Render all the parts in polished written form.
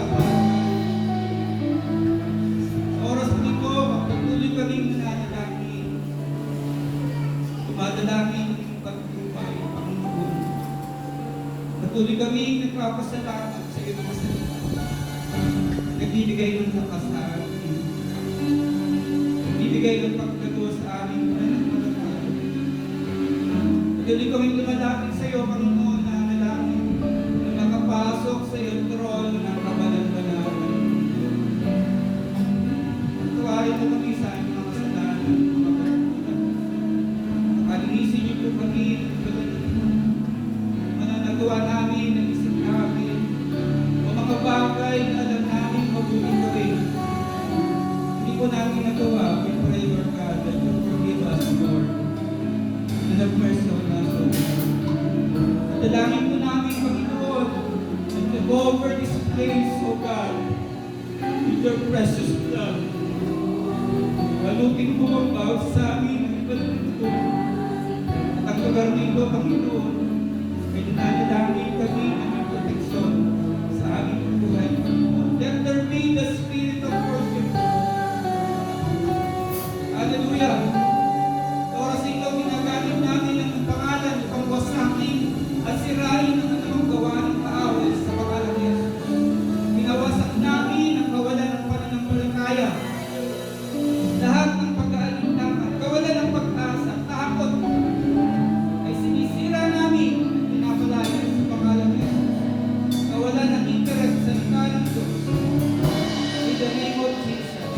harapan. Sa oras po ito, patuloy kaming nananalangin. Dumadalangin ng pagtubay, Panginoon. Patuloy kaming nagpapasalamat sa iyo mga salita. Nagbibigay ng lakas sa amin. Nagbibigay ng paglago sa aming pananampalataya. Patuloy kaming lumalapit sa iyo, Panginoon, na nalangin na makapasok sa iyong trono ng kabalan-banalan. Pagkawarin mo kami sa aming mga kasalanan, mga pagkukulang. Kalinisin niyo po kami ng pagkakalina. Mananagawa namin ng isip namin o mga bagay na alam namin mabuting gawin. Hindi po namin nagawa. We pray, Lord God, that you forgive us, Lord, and have mercy on us, Lord. Dalangin po namin, Panginoon, that you cover this place, O God, with your precious blood. Walutin po ang bawat sa amin ng ibalito. At ang lugar nito, Panginoon, ay nananalangin kami ng proteksyon sa aming buhay, Panginoon. Let there be the spirit of worship. Hallelujah! Sa oras ito, ginagamit namin ang pangalan upang wasakin at sirain ang anumang gawa ng kaaway sa pangalan ni Jesus. Pinawasak namin ang kawalan ng pananampalataya. Lahat ng pag-aalinlangan, kawalan ng pag-asa, takot, ay sinisira namin at pinapalaya sa pangalan ni Jesus. Kawalan ng interest sa salita ng Diyos. In the name of Jesus.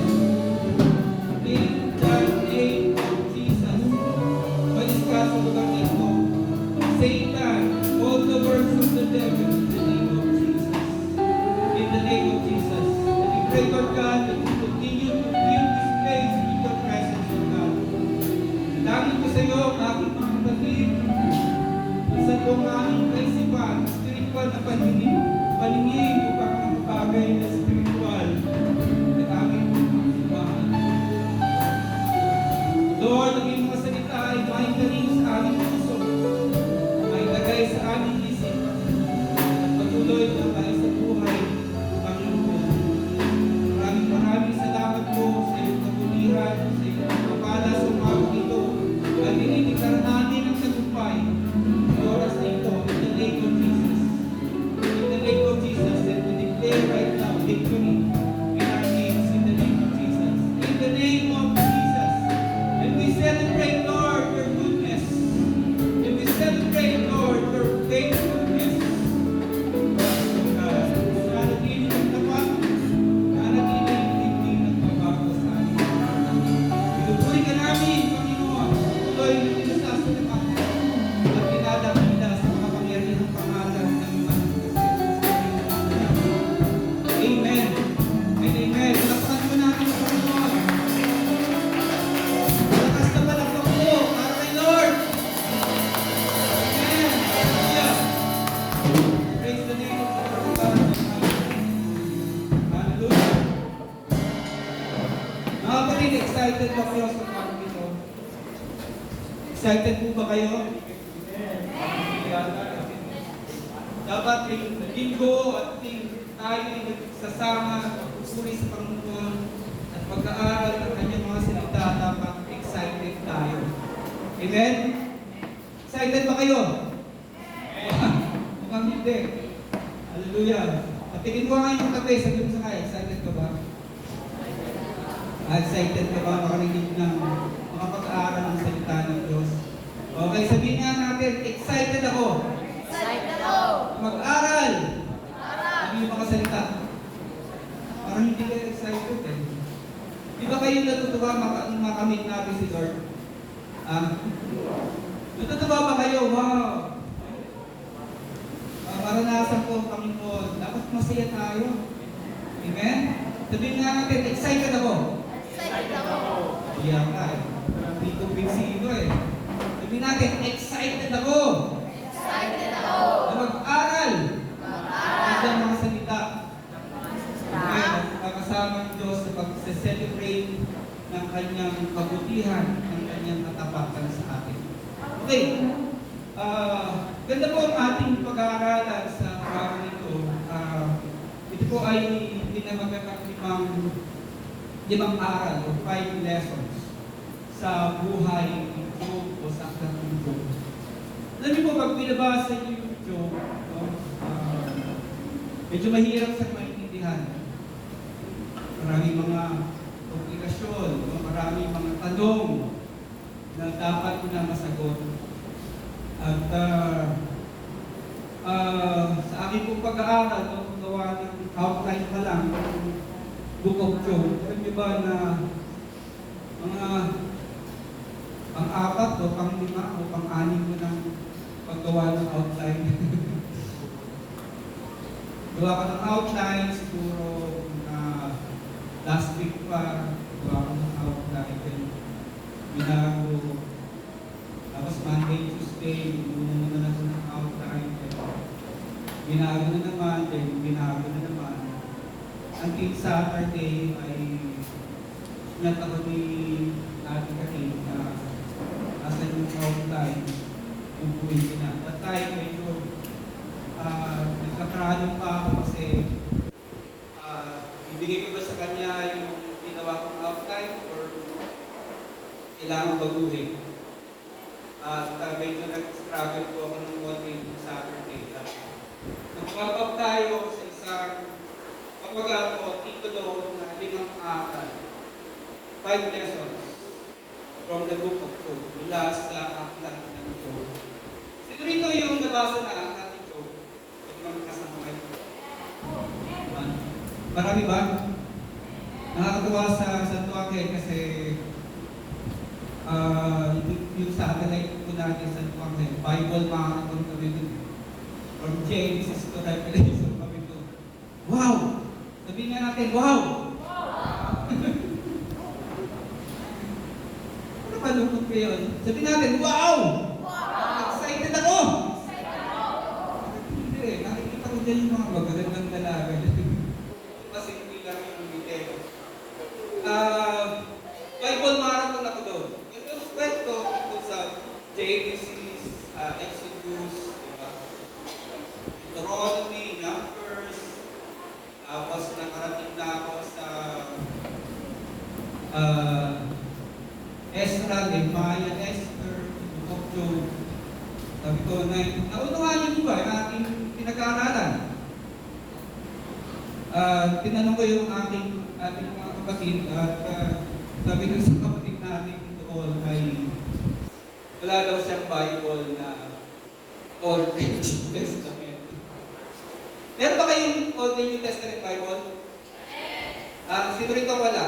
In the name of Jesus. Walis ka sa lugar nito. Satan, all the works of the devil, in the name of Jesus. In the name of Jesus. And we pray, Lord God, that you continue to fill this place with your presence, Lord God. Dalangin ko sa iyo, aking mga kapatid, sa buong aming kaisipan, spiritual na paningin upang ang bagay na spiritual at aming pagkakumbaan. Lord, ang iyong mga salita ay maitanim sa aming puso, maitagay sa aming isip, at patuloy na tayo sa buhay, Panginoon. Maraming salamat po sa iyong kabutihan, sa iyong pagpapala sa umagang ito, at ininikar natin ang tagumpay sa oras na ito, in the name of Jesus. In the name of Jesus, and we declare right now victory in our names, in the name of Jesus. In the name of Jesus. And we celebrate, Lord, your goodness. And we celebrate, Lord, your faithfulness. Nanatili ng tapat, nanatili hindi nagbabago sa amin. Pinupuri ka namin, Panginoon, tuloy na pinasasalamat at pinadakila sa makapangyarihang pangalan ng mga Amen. And amen. Lapakan mo natin sa Panginoon. Lakas na palakpak po para kay Lord. Amen. Hallelujah. Praise the name of the Lord God. Hallelujah. Mga kapatid, excited ba kayo sa pagkakas ito? Excited po ba kayo? Dapat linggo at tayo ay nagsasama, pagpupuri sa Panginoon at pag-aaral ng kanyang mga salita, dapat excited tayo. Amen? Excited ba kayo? Mukhang hindi. Hallelujah. At tingin ko ngayon yung kape, sabi mo sa kaya, excited ka ba? Excited ka ba makarinig ng mga pag-aaral ng salita ng Diyos? Okay, sabihin nga natin, excited ako. Excited ako! Mag-aral. Sabi yung mga salita. Parang hindi kayo excited eh. Di ba kayo natutuwa makamit natin si Lord? Natutuwa ba kayo? Wow! Maranasan ko ang Panginoon. Dapat masaya tayo. Amen? Sabihin nga natin, excited ako. Excited ako! Iyak ka eh. Hindi ko pinsino eh. Sabihin natin, excited ako. Excited ako! Na mag-aral. Mag-aral! Ang mga salita. Amen. Kasama ng Diyos sa pag-celebrate ng kanyang kabutihan, ng kanyang katapatan sa atin. Okay. Ganda po ang ating pag-aaralan sa araw nito. Ito po ay dinamagan ng limang aral o 5 lessons sa buhay ng Job o sa aklat ng Job. Alam niyo po, pag binabasa niyo yung Job, no, medyo mahirap sa maintindihan. Maraming mga komplikasyon, no, maraming mga tanong na dapat na masagot. At sa aking pong pag-aaral, no, gawa ng outline pa lang ng Book of Job, alam niyo ba na mga pang-apat o pang-lima o pang-anim ko ng paggawa ng outline. Gawa ka ng outline, siguro na last week pa, gawa ka ng outline, then binago. Tapos Monday, Tuesday, muna na ng outline, then binago na naman, then binago na naman. Until Saturday ay sinat ako ni Ate Karin na nasa yung outline, bubuhin ko na. At tayo medyo nagkakaralong pa ako kasi ibigay ko ba sa kanya yung ginawa kong outline or kailangan baguhin. At medyo nag-struggle po ako ng konti yung Saturday. Nag-pop tayo sa isang kapag ako titulo na 5 aral, 5 lessons from the book of Job, mula sa aklat ng Job. Siguro ito yung nabasa na aklat ng Job. Huwag naman kasama kayo. Marami ba? Nakakatuwa sa Tuwake kasi yung satellite po natin sa Tuwake, Bible marathon kami dun. From Genesis to Revelation kami dun. Wow! Sabihin nga natin, wow! Ano malungkot ko yun? Sabihin natin, wow! Excited ako! Hindi, nakikita ko dyan yung mga magagandang dalaga. Kasi hindi lang yung video. Bible marathon ako doon. Yung kwento ito sa Genesis, Exodus, diba? Deuteronomy, Numbers, tapos nakarating na ako sa Ezra, Nehemiah, Esther, Book of Job. Sabi ko, naunawahan niyo ba yung ating pinag-aaralan? Tinanong ko yung ating mga kapatid at sabi ko sa kapatid natin doon ay wala daw siyang Bible na Old and New Testament. Meron ba kayong Old and New Testament Bible? Sino rito wala?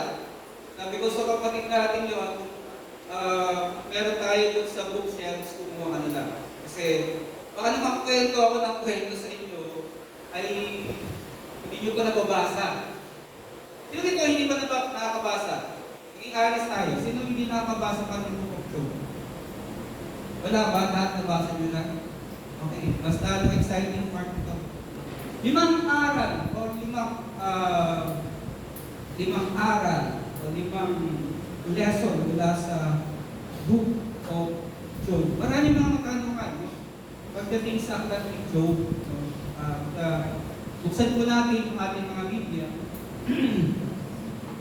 Sabi ko sa kapatid natin yun, meron tayo doon sa bookshelves kumuha ka nila. Kasi baka naman kwento ako ng kwento sa inyo ay hindi nyo pa nababasa. Sino dito hindi pa nakakabasa? Naging honest tayo. Sino hindi nakakabasa pa ng Book of Job? Wala ba? Lahat nabasa nyo na? Okay. Basta ang exciting part ito. 5 aral o 5 aral o 5 lesson mula sa Book of Job. Maraming mga katanungan. No? Pagdating sa aklat ni Job, no? Buksan po natin yung ating mga Biblia.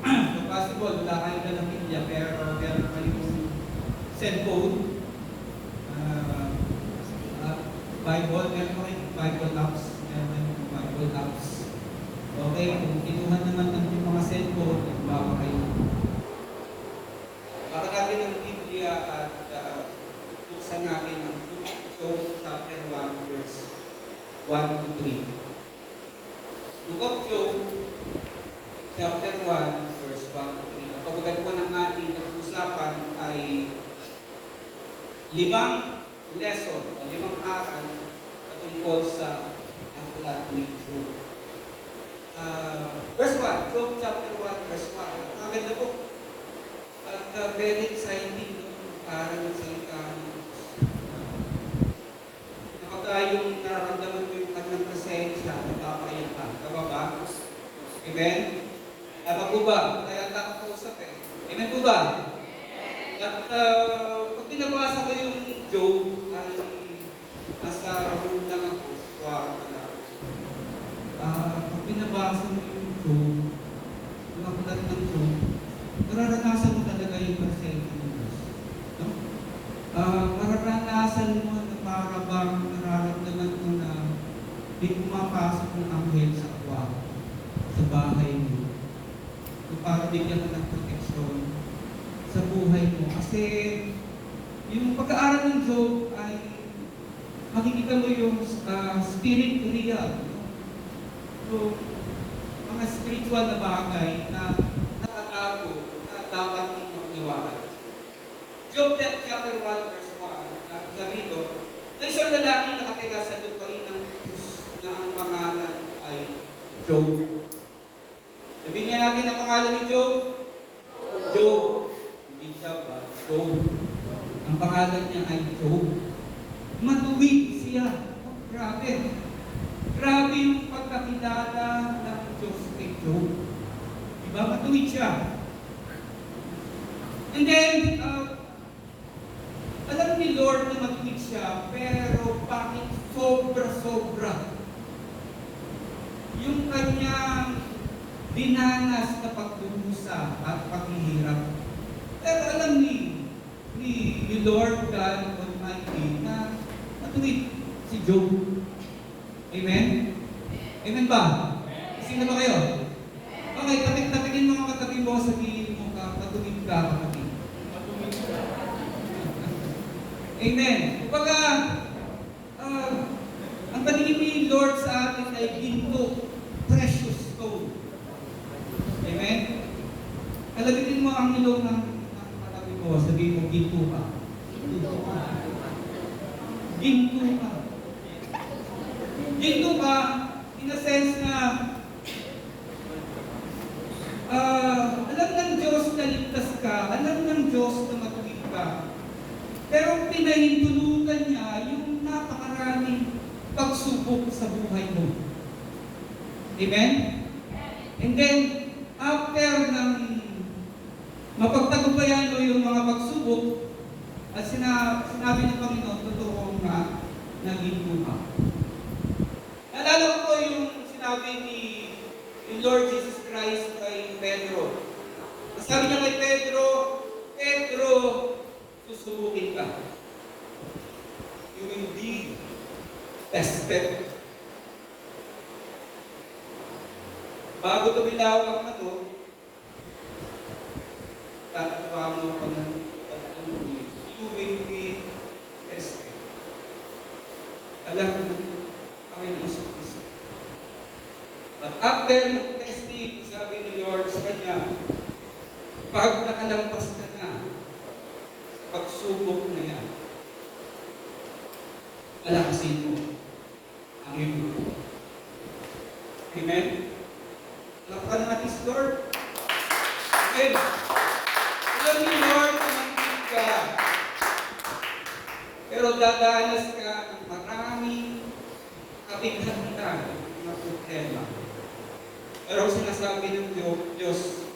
So possible, wala kayo na ng Biblia, pero meron kayong cellphone, Bible, meron kayong Bible apps, meron kayong Bible apps. Okay, kung kinuha naman ng yung mga cellphone, bawa kayo. Baka natin ang Biblia at buksan natin ang Job chapter 1, verse 1 to 3. Book of Job, chapter 1, verse 1 to 3. Ang pagbagan po ng ating pag-usapan ay 5 lesson o 5 aral patungkol sa aklat ni Job. Verse 1, Job chapter 1, verse 1. Ang ganda po. At very exciting aral ng salita. Kapag yung nararamdaman ko yung kanyang presensya, nagpapayak ka. Tama ba? Amen? Tama po ba? Kaya takot ko usap eh. Amen po ba? At pag binabasa ko yung Job, ay nasa room lang ako. Wow, pag binabasa binabasa mo yung Job, yung aklat ng Job, mararanasan mo talaga yung presensya ng Diyos. No? Mararanasan mo na para bang nararamdaman mo na may pumapasok ng anghel sa kwarto, sa bahay mo. So, para bigyan ka ng proteksyon sa buhay mo. Kasi yung pag-aaral ng Job ay makikita mo yung spirit real. No? So, mga spiritual na bagay na nakatago na dapat mong magniwala. Job chapter 1 verse 1, sabi ito, na isang lalaki nakatira sa lupain ng Diyos na ang pangalan ay Job. Sabihin niya natin ang pangalan ni Job? Job. Hindi siya ba? Job. Ang pangalan niya ay Job. Matuwid siya. Oh, grabe. Grabe yung pagkakilala ng Diyos kay Job. Diba? Matuwid siya. And then, alam ni Lord na matuwid siya, pero bakit sobra-sobra yung kanyang dinanas na pagdurusa at paghihirap. Pero alam ni Lord God Almighty na matuwid si Job. Amen? Amen ba? Sino ba kayo? Okay, tapikin mga katabi mo, sabihin mo ka, matuwid ka, katabi. Amen. Kumbaga, ang paningin ni Lord sa atin ay ginto, precious stone. Amen? Kalabitin mo ang ilong ng katabi mo, sabihin mo, ginto ka. Ginto ka. Ginto ka. Ginto ka, in a sense na, alam ng Diyos na ligtas ka, alam ng Diyos na matuwid ka. Pero pinahintulutan niya yung napakaraming pagsubok sa buhay mo. Amen? And then, after ng mapagtagumpayan mo yung mga pagsubok, at sinabi ng Panginoon, totoo nga, naging buka. Naalala ko po yung sinabi ni Lord Jesus Christ kay Pedro. Sabi niya kay Pedro, Pedro, susubukin ka. You will be tested. Bago tumilaw ang ano, tatatawa mo pa ng you will be tested. Alam mo, kami ng Kristo. But after testing, sabi ni Lord sa kanya, pag nakalampas ka na, pagsubok na yan, palakasin mo ang iyong buhay. Amen? Lapakan natin si Lord. Amen. Alam ni Lord, kumangkit ka. Pero dadanas ka ng maraming kabighatan na problema. Pero sinasabi ng Diyos,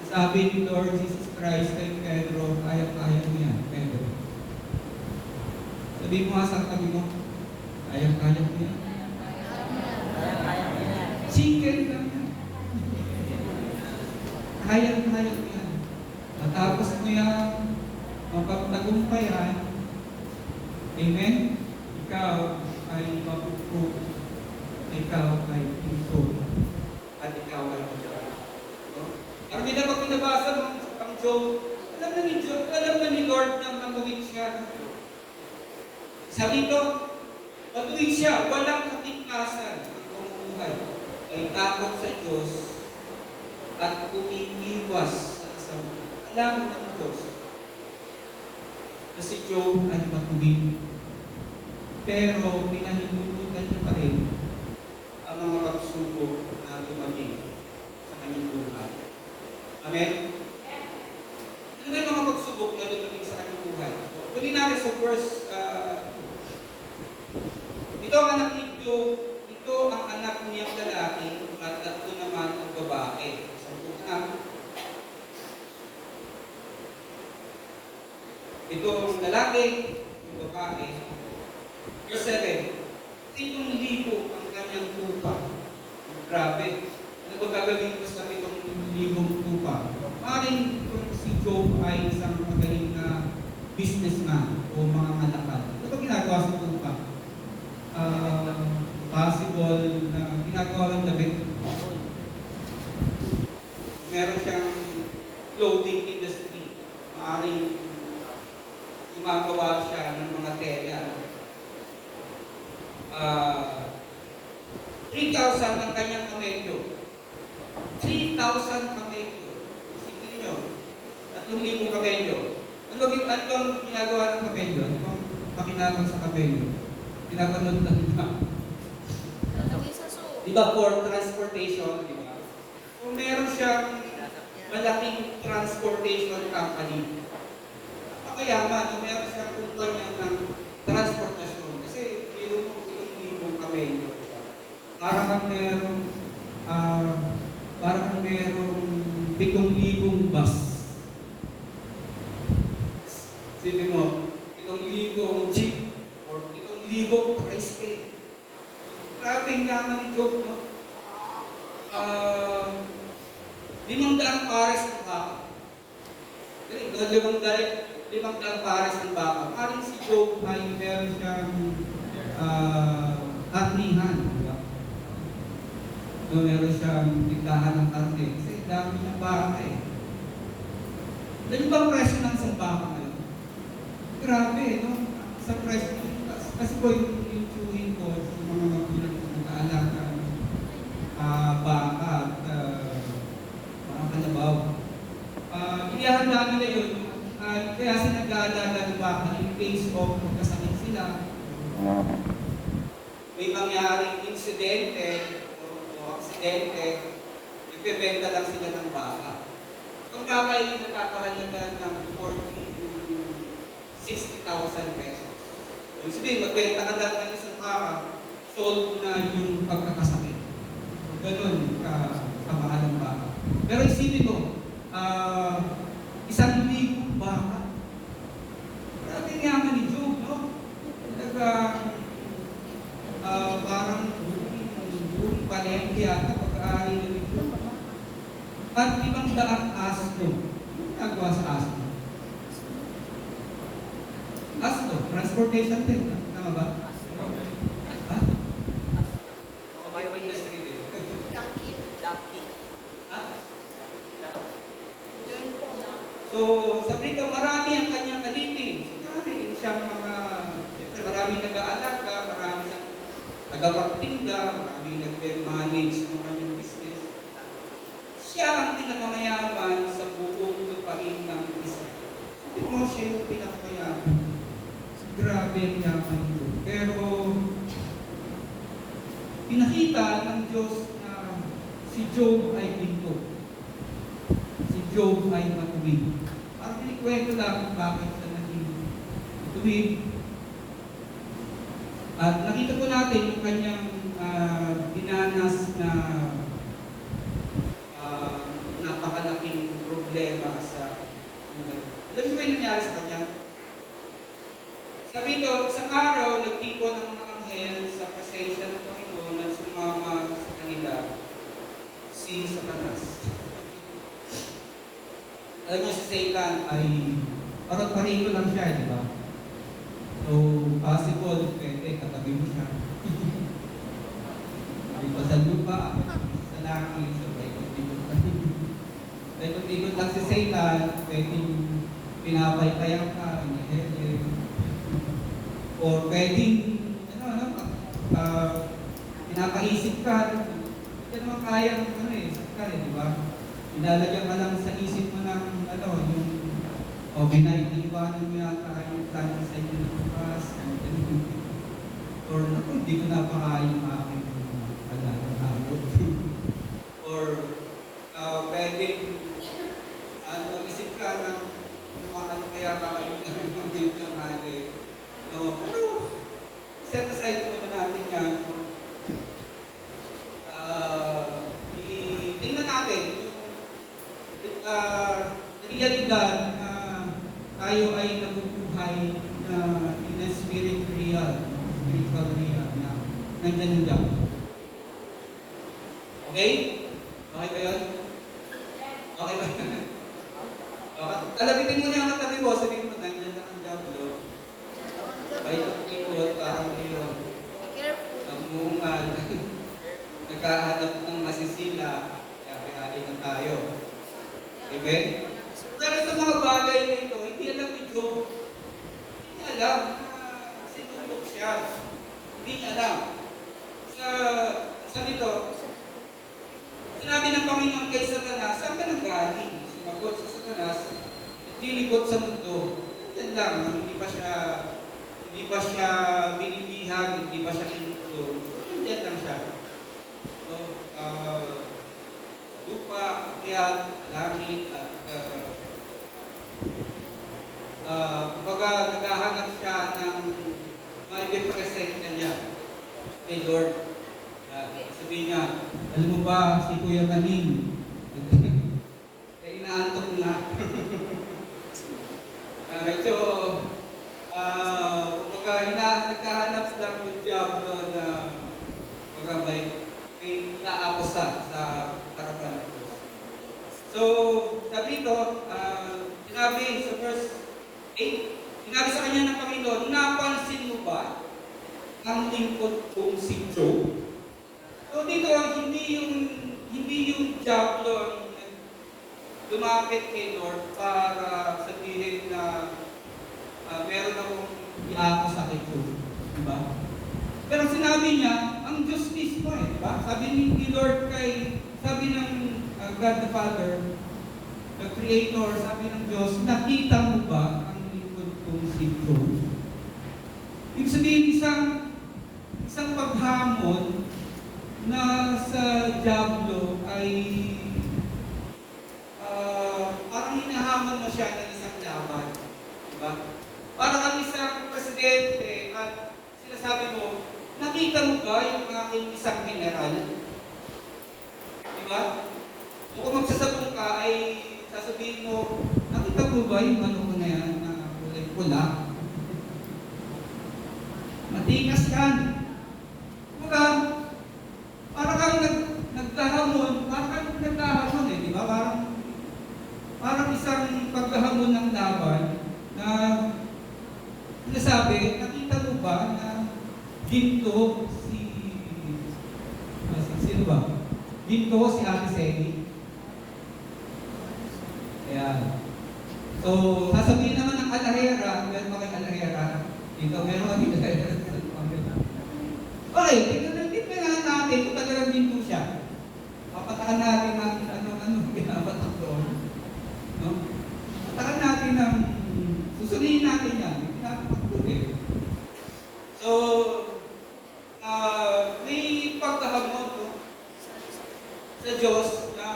sabi ni Lord Jesus Christ kay Pedro, kaya-kaya mo yan, Pedro. Sabi mo nga sa katabi mo, kaya-kaya mo yan. Chicken lang yan. Kaya-kaya mo yan. Matapos mo yan, mapagtagumpayan, amen? Ikaw ay mapupro, ikaw ay pinto, at ikaw ay magdala. Ang pag pinabasa ng Job, alam na ni Lord na matuwid siya. Sabi ito, matuwid siya, walang katikasan ang pamumuhay. Ay takot sa Diyos at umiiwas sa kasama. Alam ng Diyos na si Job ay matuwid. Pero pinahintulutan niya pa rin ang mga pagsubok na dumating sa kanyang buhay. Amen? Ano na yung mga pagsubok na dumating sa kanyang buhay? Kunin natin sa verse, ito ang anak ni Job, ito ang anak niyang lalaki, at tatlo naman ang babae. Sabi na, ito ang lalaki, yung babae. Verse 7, 7,000 ang kanyang tupa. Grabe. Ano ba gagawin ko sa 7,000 tupa? Maaaring kung si Job ay isang magaling na businessman o mga malakad. Ano ba ginagawa sa tupa? Possible na ginagawa ng damit. Meron siyang clothing industry. Maaaring gumagawa siya ng mga tela. 3,000 ang kanyang kamelyo. 3,000 kamelyo. Isipin niyo, 3,000 kamelyo. Ano bang ginagawa ng kamelyo? Ano bang pakinabang sa kamelyo? Pinapanood na nila. Lalagay sa soup. Di ba for transportation, di ba? Kung meron siyang malaking transportation company, napakayaman, kung meron siyang kumpanya ng transportasyon. Kasi meron kong 7,000 kamelyo. Parang kang merong 7,000 bus. Sige mo, 7,000 jeep or 7,000 tricycle. Grabe ang yaman ni Job, no? 500 pares ng baka. 500 pares ng baka. Maring si Job ay meron siyang karnihan, di ba? So, meron siyang tindahan ng karne. Kasi dami ng baka eh. Ano ba ang presyo ng isang baka ngayon? Grabe, no? Sa presyo. Kasi po yung chewing ko sa mga magulang ko nag-aalaga baka at mga kalabaw. Inihanda nila yun. Kaya sila nag-aalaga ng baka in case of magkasakit sila. May mangyaring insidente o aksidente, ipibenta lang sila ng baka. Kung baka yung nakakahalaga ng 40,000 to 60,000 pesos. Ibig sabihin, magbenta ka lang ng isang baka, sold na yung pagkakasakit. Ganun kamahal ng baka. Pero isipin mo, 1,000 baka. Grabe ang yaman ni Job, no? Parang buong palengke yata pag-aari na ni Job. At 500 asno. Ano ginagawa sa asno? Asno, transportation din. Tama ba? Ha? Okay, industry din. Lucky. Ha? Yun po. So, sa Brito, marami ang kanyang kalipin. Marami siyang siyempre marami nag-aalaga, marami siyang nagpagtinda, marami nag-manage ng kanyang business. Siya ang pinakamayaman sa buong lupain ng Israel. Sabi mo, siya yung pinakamayaman. Grabe ang yaman nito. Pero, pinakita ng Diyos na si Job ay pinto. Si Job ay matuwid. Parang pinikwento lang kung bakit siya naging matuwid. At nakita po natin yung kanyang dinanas na napakalaking problema sa alam mo ba yung nangyari sa kanya? Sabi ito, isang araw, nagtipon ng mga anghel sa pasensya ng Panginoon at sumama sa kanila si Satanas. Alam niyo si Satan ay parang parito lang siya, di ba? So, possible, pwede, katabi mo siya. Sabi pa sa lupa, sa langit, so ikot-ikot lang si Satan, pwedeng pinapaypayan ka, or pwedeng, pinapaisip ka, hindi naman kaya sakal di ba? Inalagyan ka lang sa isip mo ng, yung, binaiiwanan mo yata yung plano sa inyo ng bukas, or, hindi ko napakain yung aking or, pwedeng, isip ka ng ano kaya kakain ng dito ng hali. Set aside muna natin yan. Tingnan natin yung realidad na tayo ay nabubuhay na in a spiritual real na nandyan yung Diyos. Okay? Okay ba yun? Okay ba yun? Okay. Talabitin mo niya ang katabi mo. Sabihin mo, nandiyan lang ang Diablo. Paikot-ikot, parang ngayon. Careful. Namungal. Nagkahanap ng masisila. Kaya kaya na tayo. Amen? Pero sa mga bagay na ito, hindi alam ni Job. Hindi niya alam na sinulog siya. Hindi niya alam. Sa dito, sinabi ng Panginoon kay Satanas, saan ka nanggaling? Sumagot sa Satanas, nilibot sa mundo. Yan lang, hindi pa siya binibihag, hindi pa siya kinukulong. Yan lang siya. So, lupa, kaya langit, at kumbaga naghahanap siya ng ma-represent na niya kay Lord. Sabihin niya, alam mo ba si Kuya Kaning? Kaya inaantok na. Medyo, kumbaga nagkahanap lang yung Diablo na kumbaga may naaposa sa harapan ng Diyos. So, sabi ito, sinabi sa verse 8, sinabi sa kanya ng Panginoon, napansin mo ba ang lingkod kong si Job? So dito, hindi yung Diablo ang lumapit kay Lord para sabihin na meron akong iaako sa kay Job. Diba? Pero sinabi niya, ang Diyos mismo diba? Sabi ni Lord sabi ng God the Father, the Creator, sabi ng Diyos, nakita mo ba ang lingkod kong si Job? Ibig sabihin, isang paghamon na sa Diablo ay parang hinahamon mo siya ng isang laban. Diba? Parang ang isang presidente at sinasabi mo, nakita mo ba yung aking isang general? Diba? Kung magsasabong ka ay sasabihin mo, nakita mo ba yung ano ko na yan na kulay pula? Matikas yan. Kumbaga, parang kang nagkahamon, di ba? Parang isang pagkahamon ng laban na sinasabi, nakita mo ba na ginto sino ba? Ginto si Ate Sally. Ayan. So, sasabihin naman ng alahera, meron ba kayong alahera? Dito, meron kami alahera. Okay, tingnan natin kung talagang ginto siya. Papatakan natin ano ginabatak doon. No? Papatakan natin susulihin natin yan. Pinapatak So, may pagkahamon sa Diyos na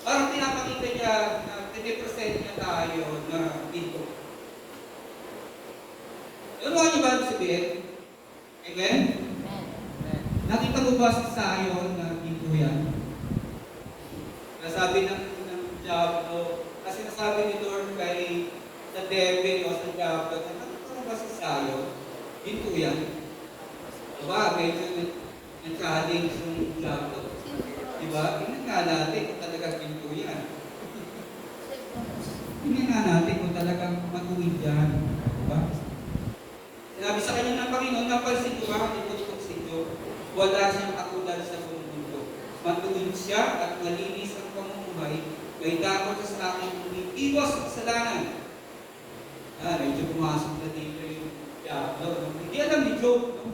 parang pinapakita niya na pinipresent niya tayo na ginto. Ano niyo ba sabihin? Amen? Nakita mo ba sa Zion na ginto yan? Nasabi ng Diablo, kasi nasabi ni Lord sa devil o sa Diablo, nakita mo ba sa Zion? Ginto yan. Diba? Medyo nag-challenge yung Diablo. Diba? Tingnan nga natin kung talagang ginto yan. Tingnan nga natin kung talagang matuwid yan. Diba? Sinabi sa kanya ng Panginoon, napansin ko ba ang ipot si Job? Wala siyang katulad sa buong mundo. Matuwid siya at malinis ang pamumuhay. May dakot sa aking iwas sa kasalanan. Medyo pumasok na dito yung Diablo. Hindi alam ni Job. No?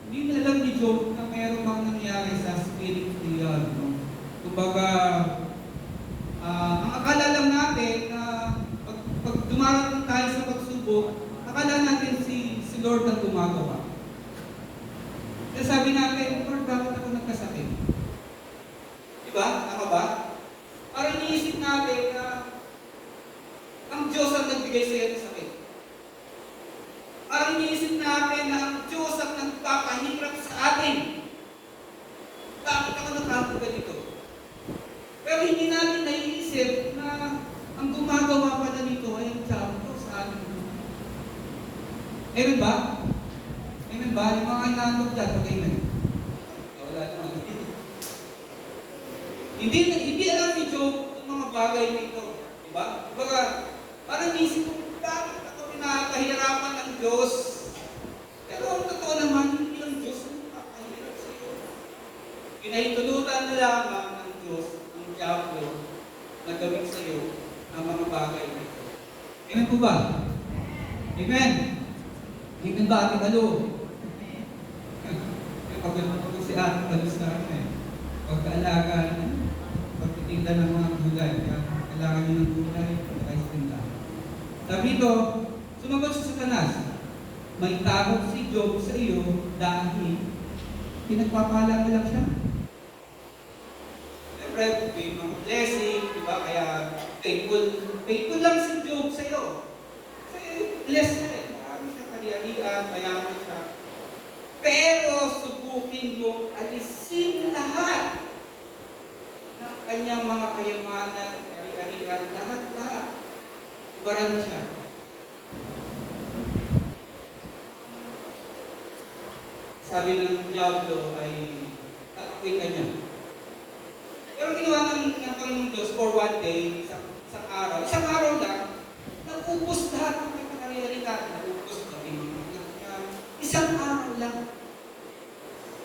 Hindi na alam ni Job na mayroon mang nangyari sa spirit niya. No? Kumbaga, ang akala lang natin na pag dumarating tayo sa pagsubok, akala natin si Lord ang gumagawa. Kaya sabi natin, Lord, bakit ako nagkasakit? Diba? Tama ba? Para iniisip natin na ang Diyos ang nagbigay sa iyo ng sakit. Para iniisip natin na ang Diyos ang nagpapahirap sa atin. Bakit ako nagkakaroon dito? Pero hindi natin naiisip na ang gumagawa pala nito ay ang Diablo sa atin. Amen ba? Amen ba? Yung mga inantok dyan, okay na. Wala naman. Hindi alam ni Job ang mga bagay nito. Diba? Kumbaga, parang isip ko, bakit ako pinakahirapan ng Diyos? Pero ang totoo naman, hindi ang Diyos ang nakahirap sa iyo. Pinahintulutan na lamang ng Diyos ang Diablo na gawin sa iyo ang mga bagay nito. Amen po ba? Amen. Amen ba ating halo? Pagkakot ko si Ate Halo sa akin. Pagkaalaga, pagtitinda ng mga gulay. Kaya kailangan nyo ng gulay, pagkaistinda. Sabi ito, sumagot si Satanas, may takot si Job sa iyo dahil pinagpapala mo lang siya. Siyempre, may mga blessing, di ba? Kaya faithful lang si Job sa iyo. Kasi blessed na rin. Marami siya kalialian, mayaman siya. Pero subukin mo alisin lahat ng kanyang mga kayamanan, kari-arian, lahat. Ibaran siya. Sabi ng Diablo ay tatakwin ka niya. Pero ginawa ng Panginoon Diyos for one day, isang araw lang, nag-ubos lahat ng kanyang kari-arian, nag-ubos na rin. Isang araw lang.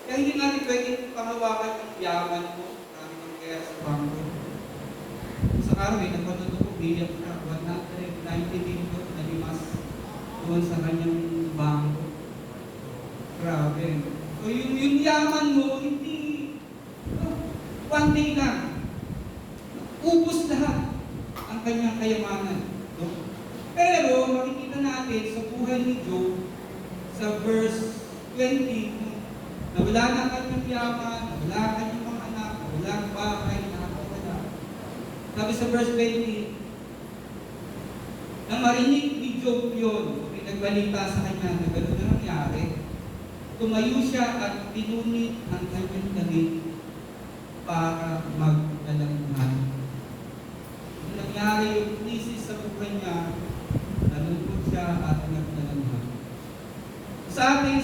Kaya hindi natin pwedeng panghawakan ng yaman mo, namin ang kaya sa bangko. Sa araw ay napatuto ko, bilang siya, 190 dito na limas doon sa kanyang bangko. Grabe. So yung yaman mo, hindi, one day lang. Ubus lahat ang kanyang kayamanan. No? Pero makikita natin sa buhay ni Job, sa verse 20, na wala na kanyang yaman, wala kanyang mga anak, wala ang bahay, nakakawala. Sabi sa verse 20, nang marinig ni Job yun, pinagbalita sa kanya na gano'n na nangyari, tumayo siya at pinunit ang kanyang damit para magdalamhan. Nung nangyari yung krisis sa buhay niya, nalungkot siya at nagdalamhan. Sa ating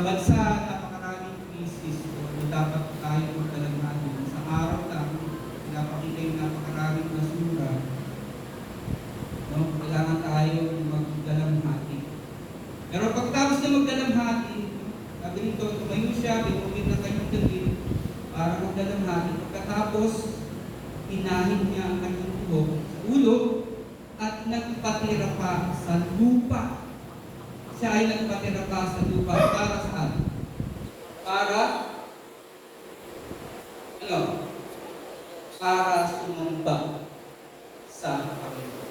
bansa, napakaraming krisis o dapat tayo magdalamhan. Sa araw lang, pinapakita yung napakaraming basura. No? Kailangan tayo magdalamhati. Pero pagkatapos na magdalamhati, sabi nito, tumayo siya, pinugin na kanyang damit para magdalamhati. Pagkatapos, pinahin niya ang kanyang ulo at nagpatira pa sa lupa. Siya ay nagpatira pa sa lupa para saan? Para para sumamba sa Panginoon.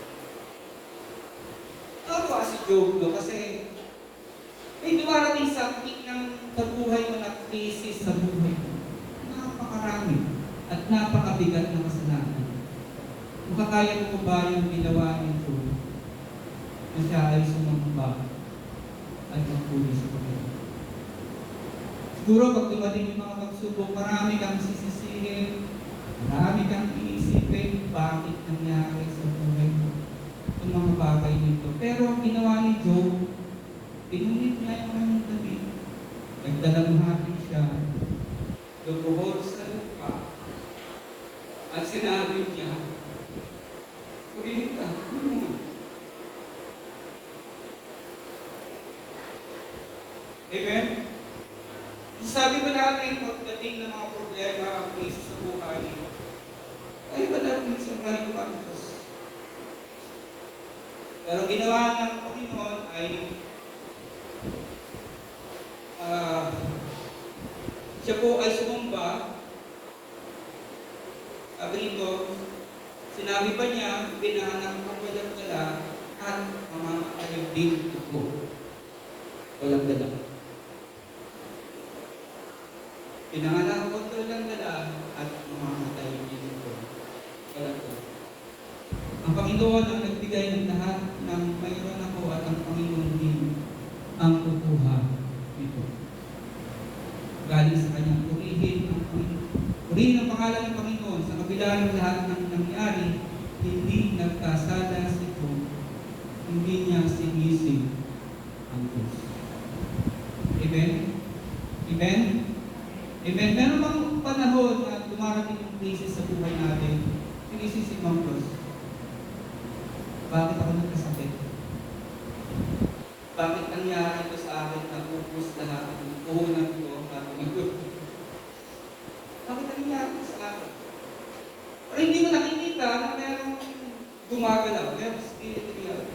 Tawa si Job kasi may dumarating sa peak ng pagbuhay mo na krisis sa buhay mo. Napakarami at napakabigat na kasalanan. Makakaya mo ba yung ginawa ni Job na siya ay sumamba at magpuli sa Panginoon? Siguro pag dumating yung mga pagsubok, marami kang sisisihin, marami kang iisipin bakit nangyari sa buhay mo yung mga bagay nito. Pero ang ginawa ni Job, pinunit niya yung kanyang damit, nagdalamhati siya, lumuhod sa lupa, at sinabi niya, purihin ka, Amen? Sabi ba natin, pagdating ng mga problema, ang krisis sa buhay, ay ba natin sa mga ang Diyos? Pero ginawa ng Panginoon ay siya po ay sumamba. Sabi nito, sinabi pa niya, binahanap ko walang dala at mamamatay din ko. Walang dala. Pinanganak ko walang dala at mamamatay din ko. Walang dala. Ang Panginoon ang nagbigay ng lahat ng mayroon ako at ang Panginoon din ang kukuha nito. Galing sa kanyang purihin ang Panginoon. Purihin ang pangalan ng Panginoon sa kabila ng lahat ng nangyari, hindi nagkasala si Job, hindi niya sinisig ang Diyos. Amen? Amen? Amen. Meron bang panahon na dumarating yung crisis sa buhay natin? Crisis si Ma'am Rose. Bakit ako nagkasakit? Bakit nangyari ito sa akin na upos lahat ng puhunan ko at umagot? Bakit nangyari ito sa akin? Pero hindi mo nakikita na merong gumagalaw. Merong spirit real.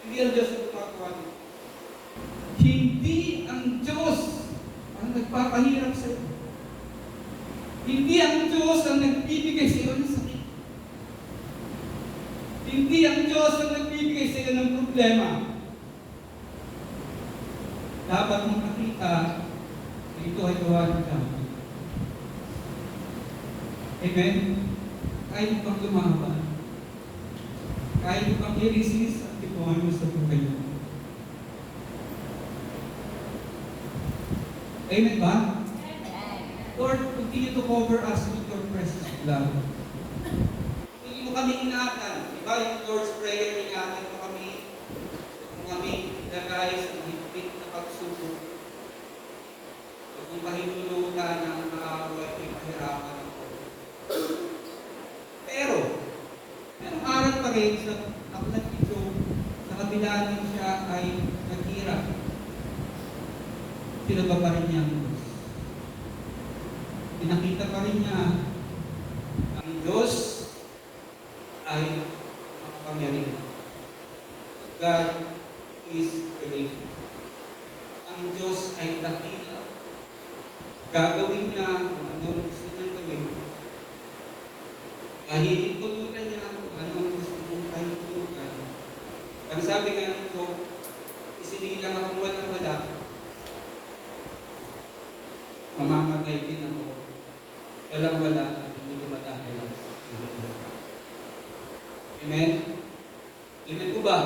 Hindi ang Diyos ang gumagawa nito. Hindi ang Diyos ang nagpapahirap sa iyo. Hindi ang Diyos ang nagbibigay sa iyo ng sakit. Hindi ang Diyos ang nagbibigay sa iyo ng problema. Dapat mong makita na ito ay gawa ng Diyos. Amen? Kaya mo bang lumaban? Kaya mo bang i-resist at tipuan mo sa buhay mo? Amen ba? Lord, continue to cover us with your precious blood. Hindi mo kami ingatan. Diba yung Lord's Prayer, ingatan mo kami kung kami ilagay sa mahigpit na pagsubok. O kung mahihulutan ng maaway ay pahirapan ako. Pero, merong aral pa rin sa aklat ni Job, sa kabila din siya ay naghirap. Sinaba pa rin niya ang Diyos. Pinakita pa rin niya ang Diyos ay makapangyarihan. God is creator. Ang Diyos ay dakila. Gagawin niya kung ano ang gusto niyang gawin. Kahihintulutan niya kung ano ang gusto mong kahintulutan. Ang sabi nga nito, isinilang akong walang-wala, mamamatay din ako. Walang-wala at hindi ko matahil. Amen? Amen po ba?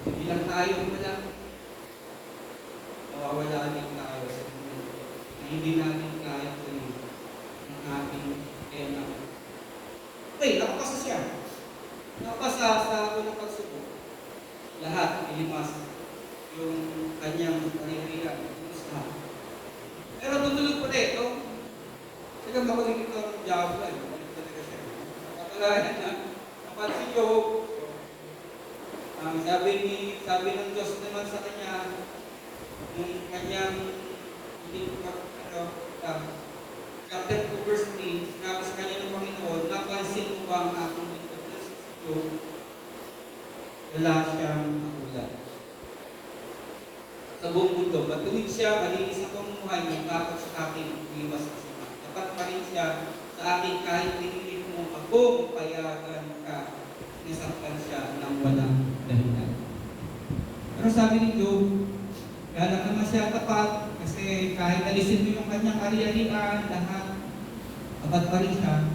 Hindi lang tayo wala. Mawawala din tayo sa mundo. Hindi natin kaya tuloy ang ating kaya. Okay, nakapasa siya. Nakapasa sa unang pagsubok. Lahat ilimas yung kanyang kanilihan. Pero tutulog po rin, no? Sige, makulit ito ang Diablo, makulit talaga siya. Kapalayan na, napansin ko, sabi ng Diyos naman sa kanya, yung kanyang, chapter 2 verse 3, sinabi sa kanya ng Panginoon, napansin mo ba ang aking lingkod sa iyo? Wala siyang makulat. Sa buong mundo, matuwid siya, malinis ang pamumuhay niya, bakit sa akin iwas sa sama. Dapat pa rin siya sa akin kahit pinilit mo akong payagan ka, nasaktan siya ng walang dahilan. Pero sabi ni Job, kaya lang naman siya tapat, kasi kahit alisin mo yung kanyang ari-arian, lahat, tapat pa rin siya.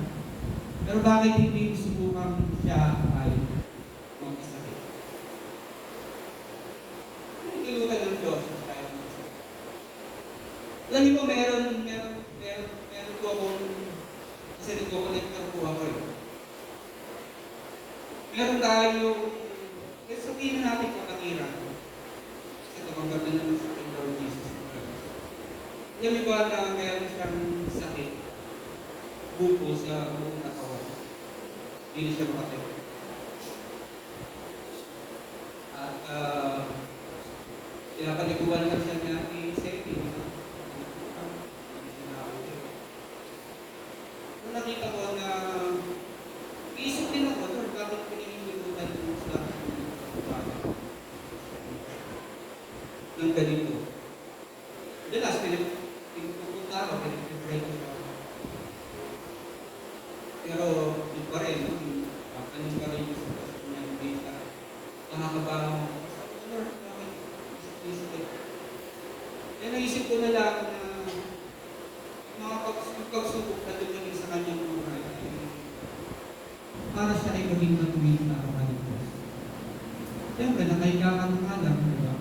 Pero bakit hindi subukang siya ay magkasakit? Tinulutan ng Diyos. Alam niyo po, meron po akong, kasi nagko-connector po ako eh. Meron tayo, kasi sabihin na natin kapatiran. Kasi tumanggap na naman sa ating Lord Jesus. Alam niyo ba na meron siyang sakit, buko sa buong katawan. Hindi siya makatay. At, pinapaliguan lang siya niya i-safety. Nung nakita ko na iisip din ako, Lord, bakit pinililutan mo sa ng ganito? Dalas, pinupunta ako, pinipray ko siya. Pero, di pa rin, kanin pa rin yung sitwasyon niya, hindi siya nakakabaho. Lord, bakit isip? Kaya naisip ko na lang na mga pagsubok na dumating sa kanyang buhay para siya ay maging matuwid na kapaligtas. Siyempre, nakahiga ka ng alam, di ba?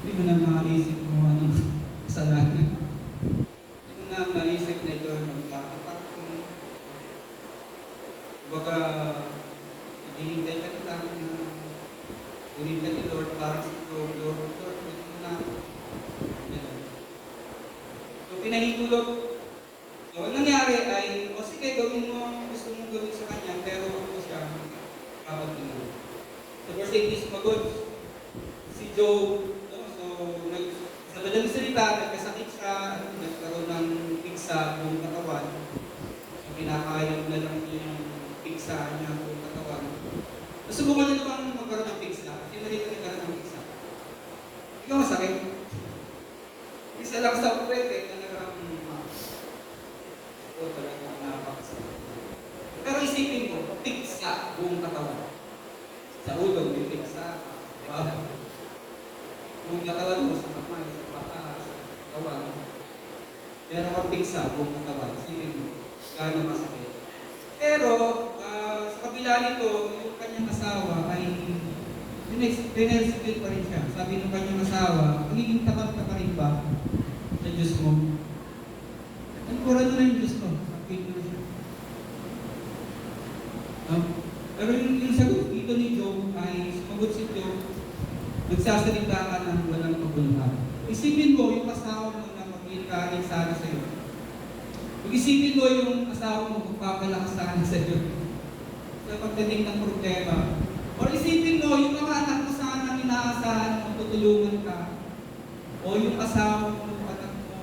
Hindi mo na maisip mo anong kasalanan. Hindi mo na maisip na ito magkakapak mo. Baka hihintay ka lang na ulit ka ni Lord para sa Lord, ito mo na. So pinahintulot. So, ang nangyari ay, o sige, gawin mo ang gusto mong gawin sa kanya, pero ako siya kapag-tulog. Sa verse 18, sumagot si Job, no? So, sa madaling salita, nagkasakit siya, nagkaroon ng pigsa buong katawan. So, pinakayag na lang niya yung pigsa niya buong katawan. Nasubukan niyo na bang magkaroon ng pigsa? Sino rito nagkaroon ng pigsa? Ikaw masakit? Isa lang sa pwede, talagang ito talagang napakasakit. Pero isipin mo, pigsa buong katawan. Sa ulo, may pigsa. Diba? Buong katawan mo, sa kamay, sa paa, sa katawan. Pero kung pigsa buong katawan, isipin mo, gano'ng masakit. Pero, sa kabila nito, yung kanyang asawa ay pinag-split pa rin siya. Sabi ng kanyang asawa, magiging tapat ka pa rin ba sa Diyos mo? Nagpura na yung Diyos mo. Sabi mo na siya. Pero yung sagot dito ni Job ay sumagot si Job, nagsasalita ka ng walang kabuluhan. Isipin mo yung asawa mo na mag-iinkarin sana sa iyo. Isipin mo yung asawa mo magpapalakas sana sa iyo sa pagdating ng problema. O isipin mo yung mga anak mo sana inaasahan mo, tutulungan ka. O yung asawa mo, anak mo,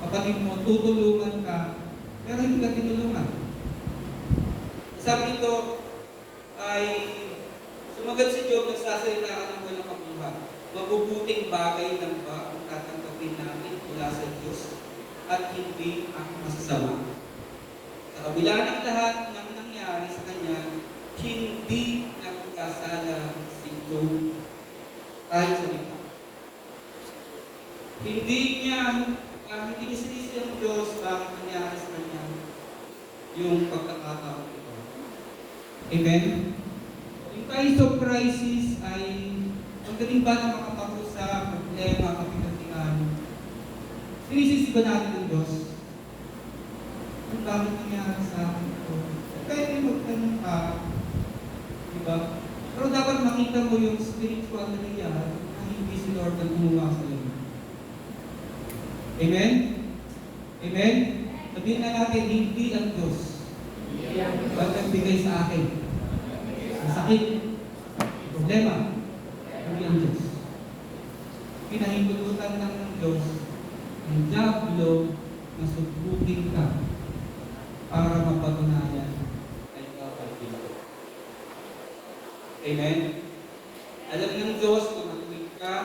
kapatid mo, tutulungan ka. Pero hindi ka tinulungan. Sabi nito ay sumagat si Job, nagsasalita ka ng walang kabuluhan. Mabubuting bagay lang ba ang tatanggapin natin mula sa Diyos at hindi ang masasama? Sa kabila ng lahat ng nangyari sa kanya, hindi nagkasala si Job kahit sa lipa. Hindi niya sinisisi ang Diyos bakit nangyari sa kanya yung pagkakataon ito. Amen? Yung times of crisis ay pagdating ba na makaparusa, problema, kapitatian, sinisisi ba natin ang Diyos? Ang bakit nangyari sa akin ito? Pwede magtanong ka, diba? Pero dapat makita mo yung spiritual na nangyari na hindi si Lord ang gumawa sa iyo. Amen? Amen? Sabihin na natin, hindi ang Diyos. Ba't nagbigay sa akin? Ang sakit, problema, hindi ang Diyos. Pinahintulutan lang ng Diyos ang diablo na subukin ka para mapatunayan na ikaw ay Diyos. Amen? Alam ng Diyos kung matuwid ka,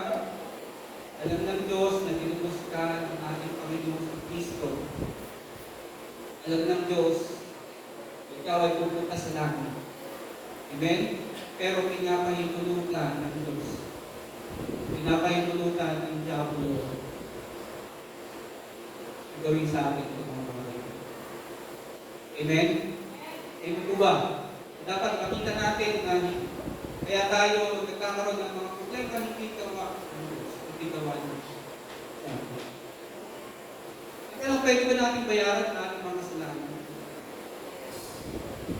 alam ng Diyos na tinubos ka ng ating Panginoon sa Kristo. Alam ng Diyos ikaw ay pupunta sa langit. Amen? Pero pinapahintulutan ng Diyos. Pinapahintulutan ng diablo gawin sa atin ito mga kapatid. Amen? Amen po ba? Dapat makita natin na kaya tayo nagkakaroon ng mga problema, hindi gawa ng Diyos. Hindi gawa ng Diyos. Pero pwede ba natin bayaran ang ating mga kasalanan?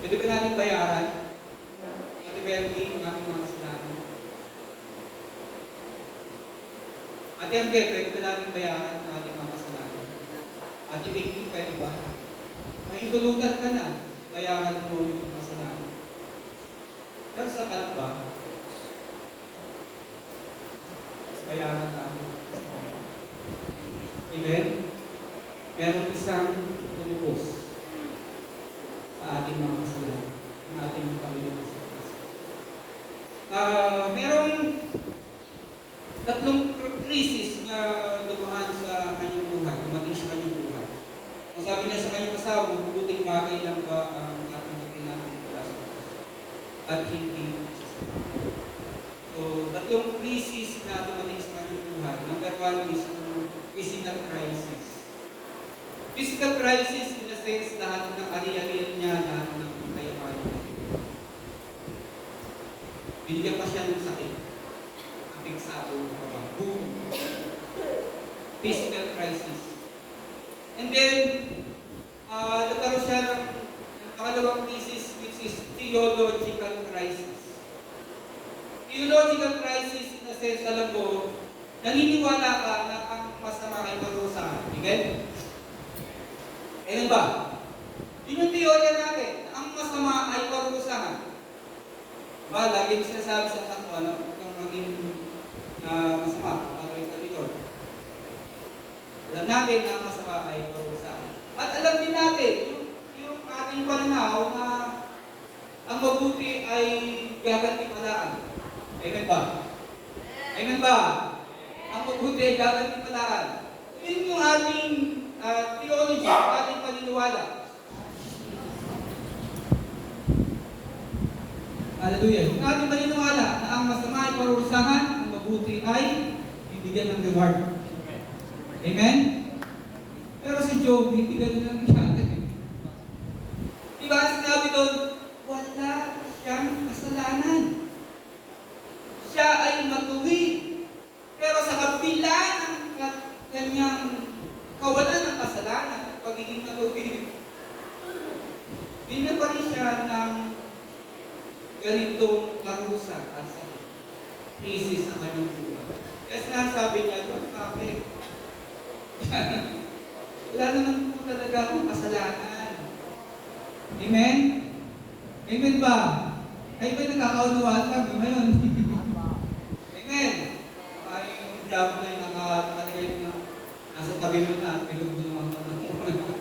Pwede ba natin bayaran? Ate Belgi, ang ating mga kasalanan? Ate Angge, pwede ba natin bayaran ang ating mga kasalanan? Ate Vicky, pwede ba? Mahintulutan ka na, bayaran mo yung mga kasalanan. Pero sapat ba? Bayaran natin. Amen? Meron isang tulubos sa ating mga kasalanan, ang ating Panginoon sa Kristo. Merong tatlong krisis na dumaan sa kanyang buhay, dumating sa kanyang buhay. Ang sabi niya sa kanyang asawa, mabubuting bagay lang ba ang tatanggapin natin mula sa Diyos at hindi masasama. So, tatlong krisis na dumating sa kanyang buhay. Number one is physical crisis. Physical crisis, in a sense, lahat ng ari-arian niya, lahat ng kayamanan niya. Binigyan pa siya ng sakit. Ang pigsado ng boom. Physical crisis. And then, nagkaroon siya ng pangalawang crisis, which is theological crisis. Theological crisis, in a sense, alam mo, naniniwala ka na ang masama ay parusa. Amen? Ganun ba? Yun yung teorya natin. Ang masama ay parusahan. Diba? Lagi yung sinasabi sa anak mo, ano? Kung maging masama, maging kapitol. Alam natin na ang masama ay parusahan. At alam din natin, yung ating pananaw na ang mabuti ay gagantipalaan. Amen ba? Amen ba? Ang mabuti ay gagantipalaan. Yun yung ating theology, ating paniniwala. Hallelujah. Yung ating paniniwala na ang masama ay parusahan, ang mabuti ay bibigyan ng reward. Amen? Pero si Job, hindi ganun ang nangyari. Diba sinabi doon, wala siyang kasalanan. Siya ay matuwid. Pero sa kabila ng kanyang kawalan ng kasalanan at pagiging matuwid, binigyan pa rin siya ng ganitong parusa at sa thesis sa kanyang buhay. Kaya sinasabi niya, bakit? Wala naman po talaga akong kasalanan. Amen? Amen ba? Ay ba nagkakaunawaan kami ngayon? Amen? Ay yung job na yung nakalagay na nasa tabi mo na, pilog mo naman mo.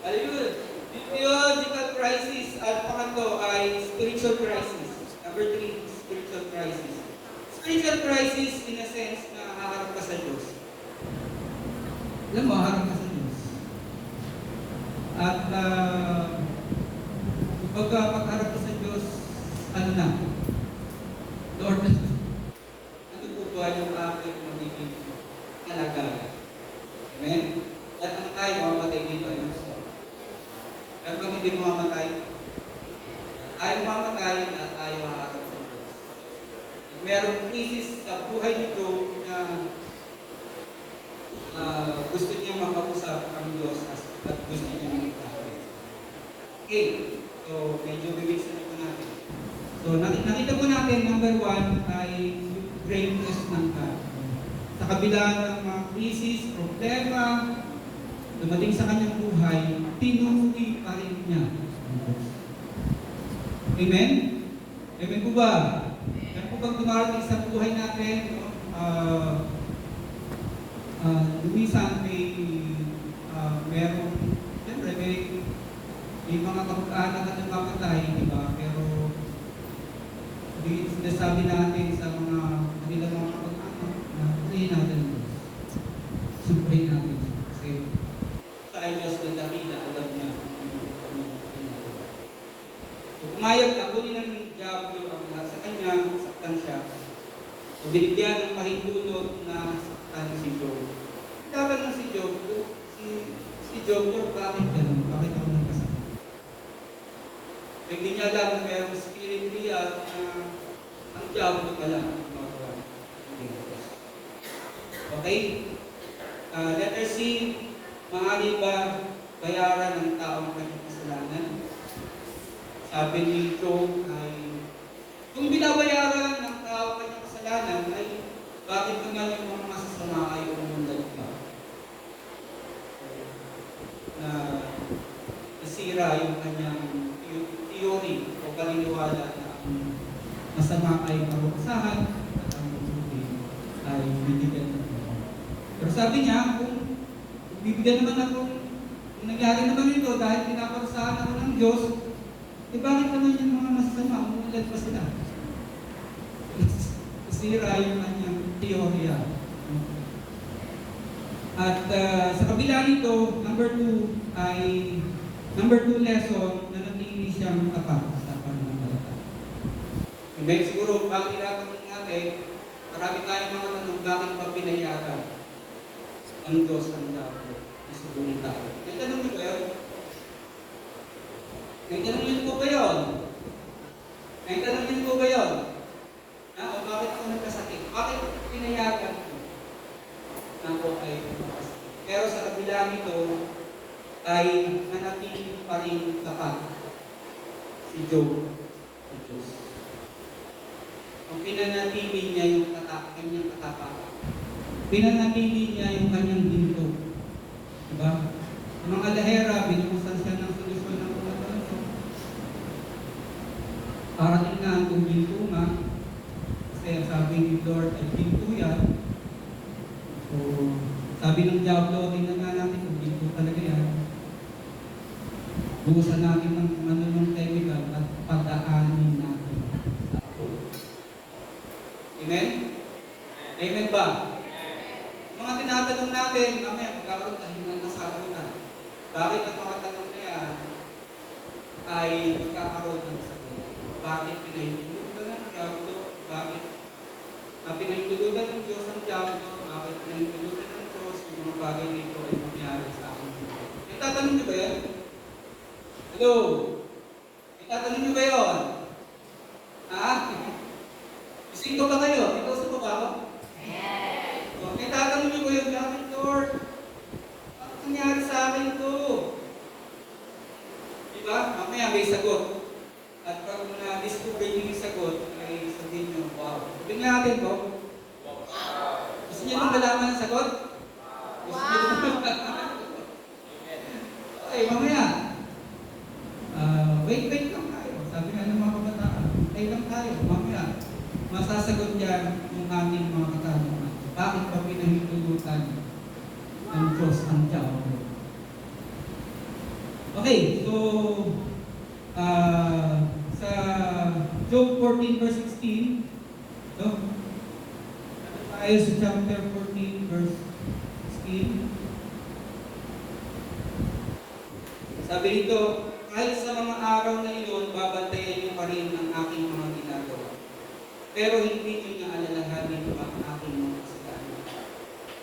Hallelujah! Theological crisis at pangatlo ay spiritual crisis. Number 3, spiritual crisis. Spiritual crisis in a sense na haharap ka sa Diyos. Alam mo, haharap ka sa Diyos. At pagharap ka sa Diyos, ano na? Lord, ano po ba yung aking magiging kalagayan? Amen? At ang tayo, mamatay dito ay gusto. At kung hindi mamamatay, ayaw mamamatay at ayaw haharap sa Diyos. Merong krisis sa buhay nito na gusto niya makapusap ang Diyos at gusto niya makapusap. Okay, so medyo bibisin na po natin. So nakita po natin, number 1 ay greatness ng God. Sa kabila ng mga krisis, problema, dumating sa kanyang buhay, pinuri pa rin niya ang Diyos. Amen? Amen po ba? Yan po bang dumarating sa buhay natin, lumisan merong, siyempre may mga kamag-anak na nagpapatay, di ba? Pero sinasabi natin sa mga kanilang mga kamag-anak na patayin natin ang Diyos. Suprayin natin. Kasi sa Diyos na dakila, alam niya so, pumayag na kunin ng Diablo ang lahat sa kanya, saktan siya. So, binigyan ng mahintulot na saktan si Job. Dapat na si Job, Lord, bakit ganun? Bakit ako nagkasakit? Hindi niya alam na mayroong spirit real na ang Diablo ka lang. Okay? Letter C, maaari ba bayaran ng taong kanyang kasalanan? Sabi ni Job ay, kung binabayaran ng taong kanyang kasalanan ay, bakit naman yung mga masasama ay umundag ka? Na nasira yung kanyang theory o paniniwala na ang masama ay parusahan at ang mabuti ay bibigyan ng Diyos. Pero sabi niya, kung bibigyan naman ako, kung nangyari naman ito dahil pinaparusahan ako ng Diyos, bakit naman yung mga masasama, umulat pa sila? Nasira yung kanyang teorya. At sa kabila nito, number 2 lesson na natili siyang tapat sa pananampalataya. Ibig siguro, bakit tinatanong natin, marami tayong mga tanong, bakit pa pinayagan ang Diyos ang Diablo sa buong tao? May tanong niyo ba yun? May tanong niyo po ba yun? May tanong niyo po ba yun? O bakit ako nagkasakit? Bakit pinayagan ko? Ako ay nagkasakit. Pero sa kabila nito, ay nanatili pa rin tapat si Job sa Diyos. Kung pinanatili niya yung kanyang katapatan, pinanatili niya yung kanyang ginto. Diba? Ang mga lahera Buhusan natin ng manunong chemical at padaanin natin sa apoy. Amen? Amen ba? Mga tinatanong natin, mamaya magkakaroon tayo ng nasagutan. Bakit ang mga tanong na yan ay magkakaroon ng sagot? Bakit pinahintulutan ng diablo? Bakit pinahintulutan ng Diyos ang diablo? Bakit pinahintulutan ng Diyos yung mga bagay nito ay mangyari sa akin? Itatanong niyo ba yan? Hello? Itatanong niyo ba yun? Ha? Isinto ba kayo? Ikaw sa ba ako? May tatanong niyo ba yun? Bakit, Lord? Ano nangyari sa akin ito? Diba? Mamaya may sagot. At pag na-discover niyo yung sagot, ay sabihin niyo, wow. Sabihin natin po. Gusto niyo nang malaman ang sagot? Gusto niyo nang malaman? Okay, mamaya. Wait lang tayo. Sabi nga ng mga kabataan, wait lang tayo. Mamaya, masasagot yan yung ating mga katanungan. Bakit ba pinahintulutan ng Diyos ang diablo? Okay, so sa Job 14 verse 16, no? Tayo sa chapter 14 verse 16. Sabi dito, kahit sa mga araw na iyon, babantayan niyo pa rin ang aking mga ginagawa. Pero hindi niyo na alalahanin ang aking mga kasalanan.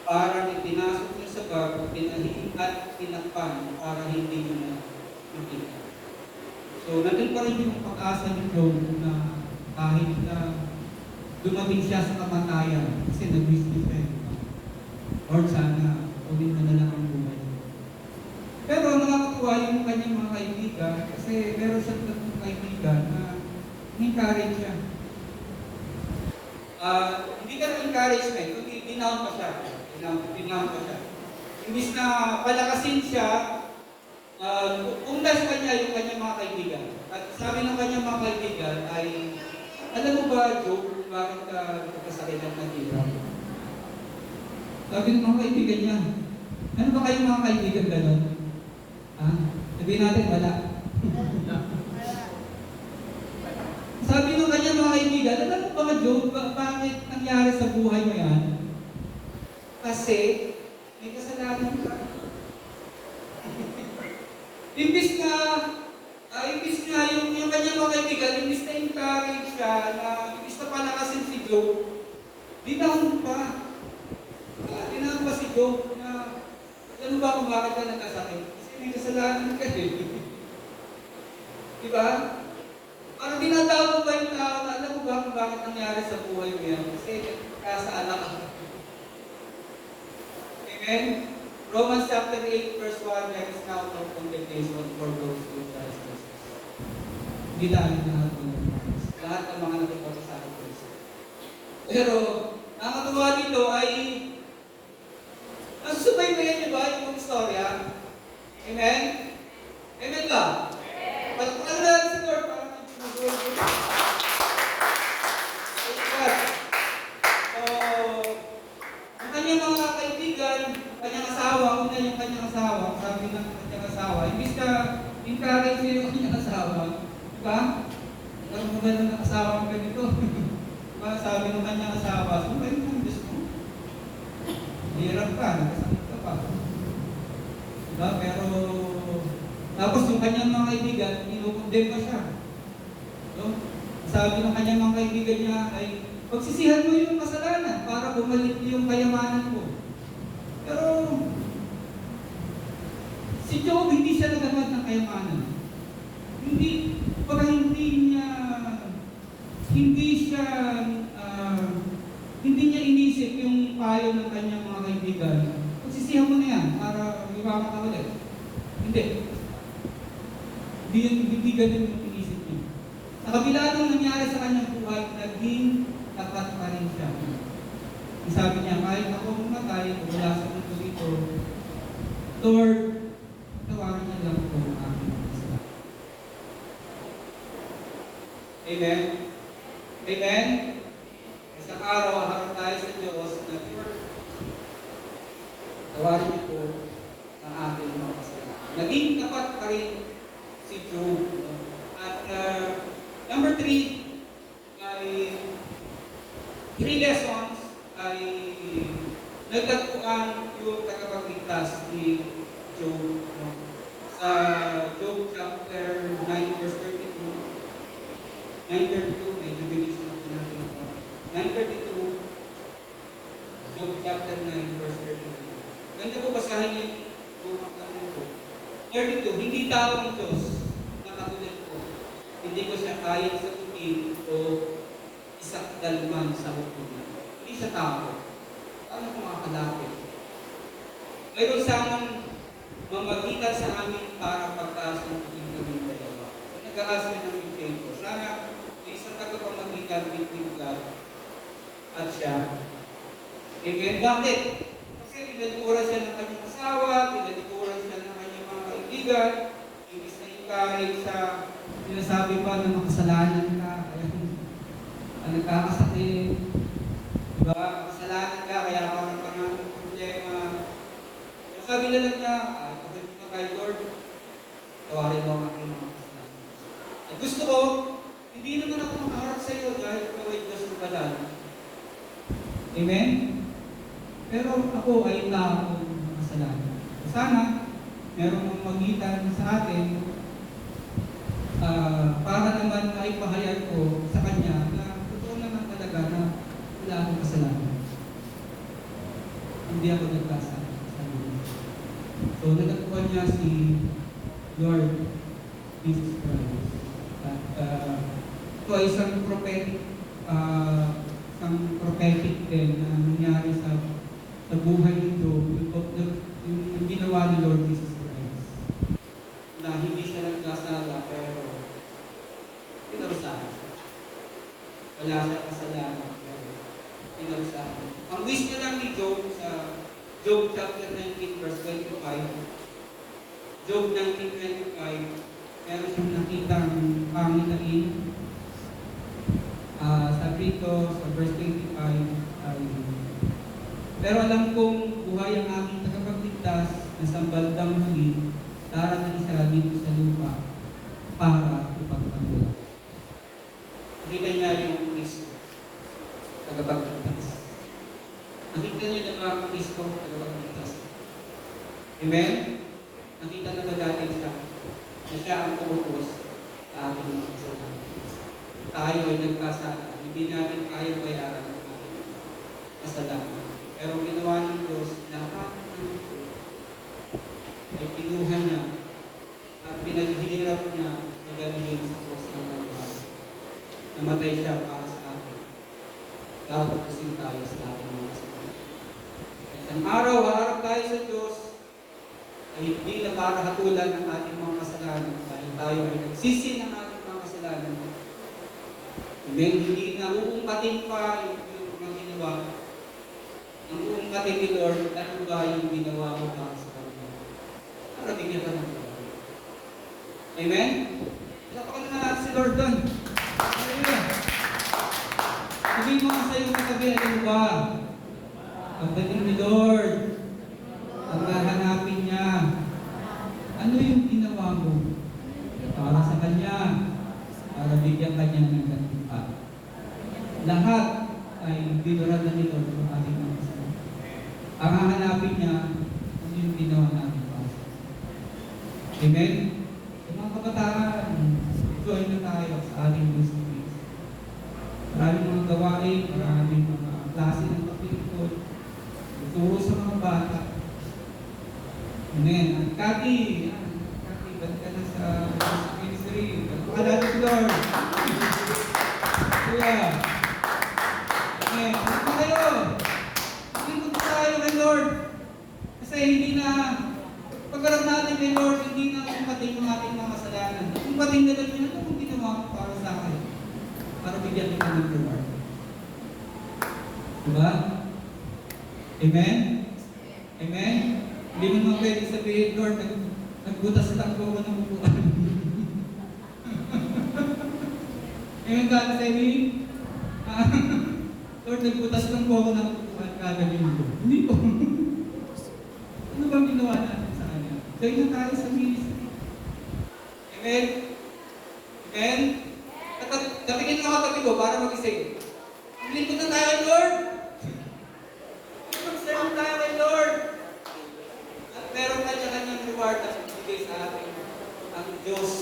Parang ipinasok niyo sa bag, pinahing at tinakpan para hindi niyo na makita. So, nandun pa rin yung pag-asa ni Job na kahit na dumating siya sa kamatayan, kasi nag-wish-defend pa. Lord, sana, ulit mo na lang ang buhay. Pero nakakatuwa yung kanyang mga kaibigan, kasi meron siyang tatlong kaibigan na encourage siya. Hindi ka na encouragement, kundi dinown pa siya. Dinown pa siya. Imbis na palakasin siya, umdas pa niya yung kanyang mga kaibigan. At sabi ng kanyang mga kaibigan ay, alam mo ba, Job, bakit ka nagkasakitan ng hirap? Sabi ng mga kaibigan niya, ano ba kayong mga kaibigan gano'n? Sabihin natin, wala. Sabi ng kanyang mga kaibigan, alam mo ba, Job, bakit nangyari sa buhay mo yan? Kasi, may kasalanan ka. Imbis na yung kanyang mga kaibigan, imbis na encourage siya, imbis na palakasin si Job, dinahon pa. Dinahon pa si Job na, alam mo ba kung bakit ka nagkasakit? Kasi may kasalanan ka eh. Diba? Parang dinatawag ba yung tao na, alam mo ba kung bakit nangyari sa buhay mo yan? Kasi kasaan ka. Amen? Romans chapter 8 verse 1, there is now no condemnation for those who Christ Jesus. Hindi dahil lahat ng mga nakikita sa akin Kristo. Pero, ang katuwa dito ay nasusubaybayan niyo ba yung istorya? Amen? Amen ba? Palakpakan na si Lord para mag-susubaybayan. Ang kanyang mga kaibigan, kanyang asawa, una yung kanyang asawa, sabi ng kanyang asawa, imbis ka encourage niya yung kanyang asawa, diba? Ang maganda ng asawa ng ganito. Diba? Sabi ng kanyang asawa, sumay mo ang Diyos mo. Hirap ka, nakasakit ka pa. Diba? Pero, tapos yung kanyang mga kaibigan, inukundem pa siya. So, sabi ng kanyang mga kaibigan niya ay, pagsisihan mo yung kasalanan para bumalik yung kayamanan mo. Pero, si Job, hindi siya naghamad ng kayamanan. Hindi niya inisip yung payo ng kanyang mga kaibigan. Pagsisihan mo na yan para iwaman ka ulit. Hindi. Hindi ganun yung inisip niya. Sa kabila nung nangyari sa kanyang buhay, naging tapat pa rin siya. Sabi niya, kahit ako mamatay, wala sa mundo ito, Lord, tawarin niya lang po ang aking kasalanan. Amen? Amen? Isang araw, harap tayo sa Diyos na tawarin niyo po ang aking mga kasalanan. Naging tapat pa rin si Job. At number 3 ay 3 lessons ay nagtagpuan yung tagapagligtas ni Job. No? Sa Job chapter 9 verse 32, 9:32, medyo bilis na po natin ito. 9:32, Job chapter 9 verse 32. Ganda po basahin yung ito. 32, hindi tao ang Diyos na katulad ko. Hindi ko siya kayang sagutin o isakdal man sa hukuman. Hindi siya tao. Paano ko makakalapit? Mayroon sanang mamagitan sa amin para pagkasuntuin kami dalawa. So, nag-aas na ng ko. Sana may isang tagapamagitan between God at siya. Amen? Bakit? Kasi tinaturo siya ng kanyang asawa, tinaturo siya ng kanyang mga kaibigan, imbis na kahit sa sinasabi pa na makasalanan ka, kaya nagkakasakit, diba? Makasalanan ka, kaya parang pangamang problema. Sabi na lang niya, pagdating ka kay Lord, tawarin mo ang aking mga kasalanan. At gusto ko, hindi naman ako makaharap sa iyo dahil ikaw ay Diyos ng banal. Amen? Pero ako ay tao ng kasalanan. Sana, merong magitan sa atin para naman ay pahayag ko sa Kanya na totoo naman talaga na wala akong kasalanan. Hindi ako nagkasala. So, nagkatuan niya si Lord Jesus Christ. At ito ay isang prophetic din na nangyari sa buhay ni Job, yung ginawa ni Lord Jesus Christ. Na hindi siya nagkasala, pero pinarusahan siya. Wala siya kasalanan, pero pinarusahan. Ang wish niya lang ni Job sa Job chapter 19 verse 25, Job 19:25, meron siyang nakitang pangitain. Sabi ito sa verse 25 ay, pero alam kong buhay ang aking tagapagligtas na sa bandang huli, darating siya dito sa lupa para ipagtanggol. Nakita niya yung Kristo, tagapagligtas. Nakita niyo na mga Kristo, tagapagligtas. Amen? Nakita na ba natin siya na siya ang pumutos sa ating mga kasalanan. Tayo ay nagkasala. Hindi natin kaya bayaran ang ating kasalanan. Pero ginawa ng Diyos lahat ng ito ay pinuha niya at pinaghihirap niya na gawin sa cross ng Kalbaryo. Namatay siya para sa atin. Gagapusin tayo sa ating mga kasalanan. Ang araw, harap tayo sa Diyos ay hindi na para hatulan ng ating mga kasalanan dahil tayo ay nagsisi ng ating mga kasalanan. Amen. Hindi na uungkatin pa yung mga ginawa. Ang uungkatin ni Lord, ano ba yung ginawa mo para sa Kanya? Para bigyan ka ng Lord. Amen? Lapakan na natin si Lord doon. Hallelujah. Sabihin mo nga sa iyong katabi, ano ba? Pagdating ni Lord, ang hahanapin niya, ano yung ginawa mo para sa Kanya, para bigyan Kanya ng gantimpala. Lahat ay binura na nito ng ating mga kasalanan. Ang hahanapin niya, ano yung ginawa natin para sa Kanya. Amen? Sa mga kabataan, join na tayo sa ating Kristo. Maraming mga gawain, maraming mga klase ng paglilingkod, tuturo sa mga bata. Amen. At Cathy, ba't ka na sa ministry? Pagpakala si Lord. Kuya. Amen. Ano pa kayo? Lingkod pa tayo kay Lord. Kasi hindi na, pagkaroon natin kay Lord, hindi na umpating yung ating mga kasalanan. Umpating na lang yun, ano kung ginawa ko para sa akin? Para bigyan kita ng reward. Diba? Amen? Amen? Hindi mo naman pwede sabihin, Lord, nagbutas lang ko ng upuan. Amen, God, sabihin, Lord, nagbutas lang po ako ng upuan kada linggo. Hindi po. Ano bang ginawa natin sa Kanya? Gawin na tayo sa ministry. Amen? Amen? Tatingin mo katabi mo para mag-isig. Maglingkod na tayo kay Lord. Mag-serve tayo kay Lord. At meron kanya-kanyang reward at ibigay sa atin ang Diyos.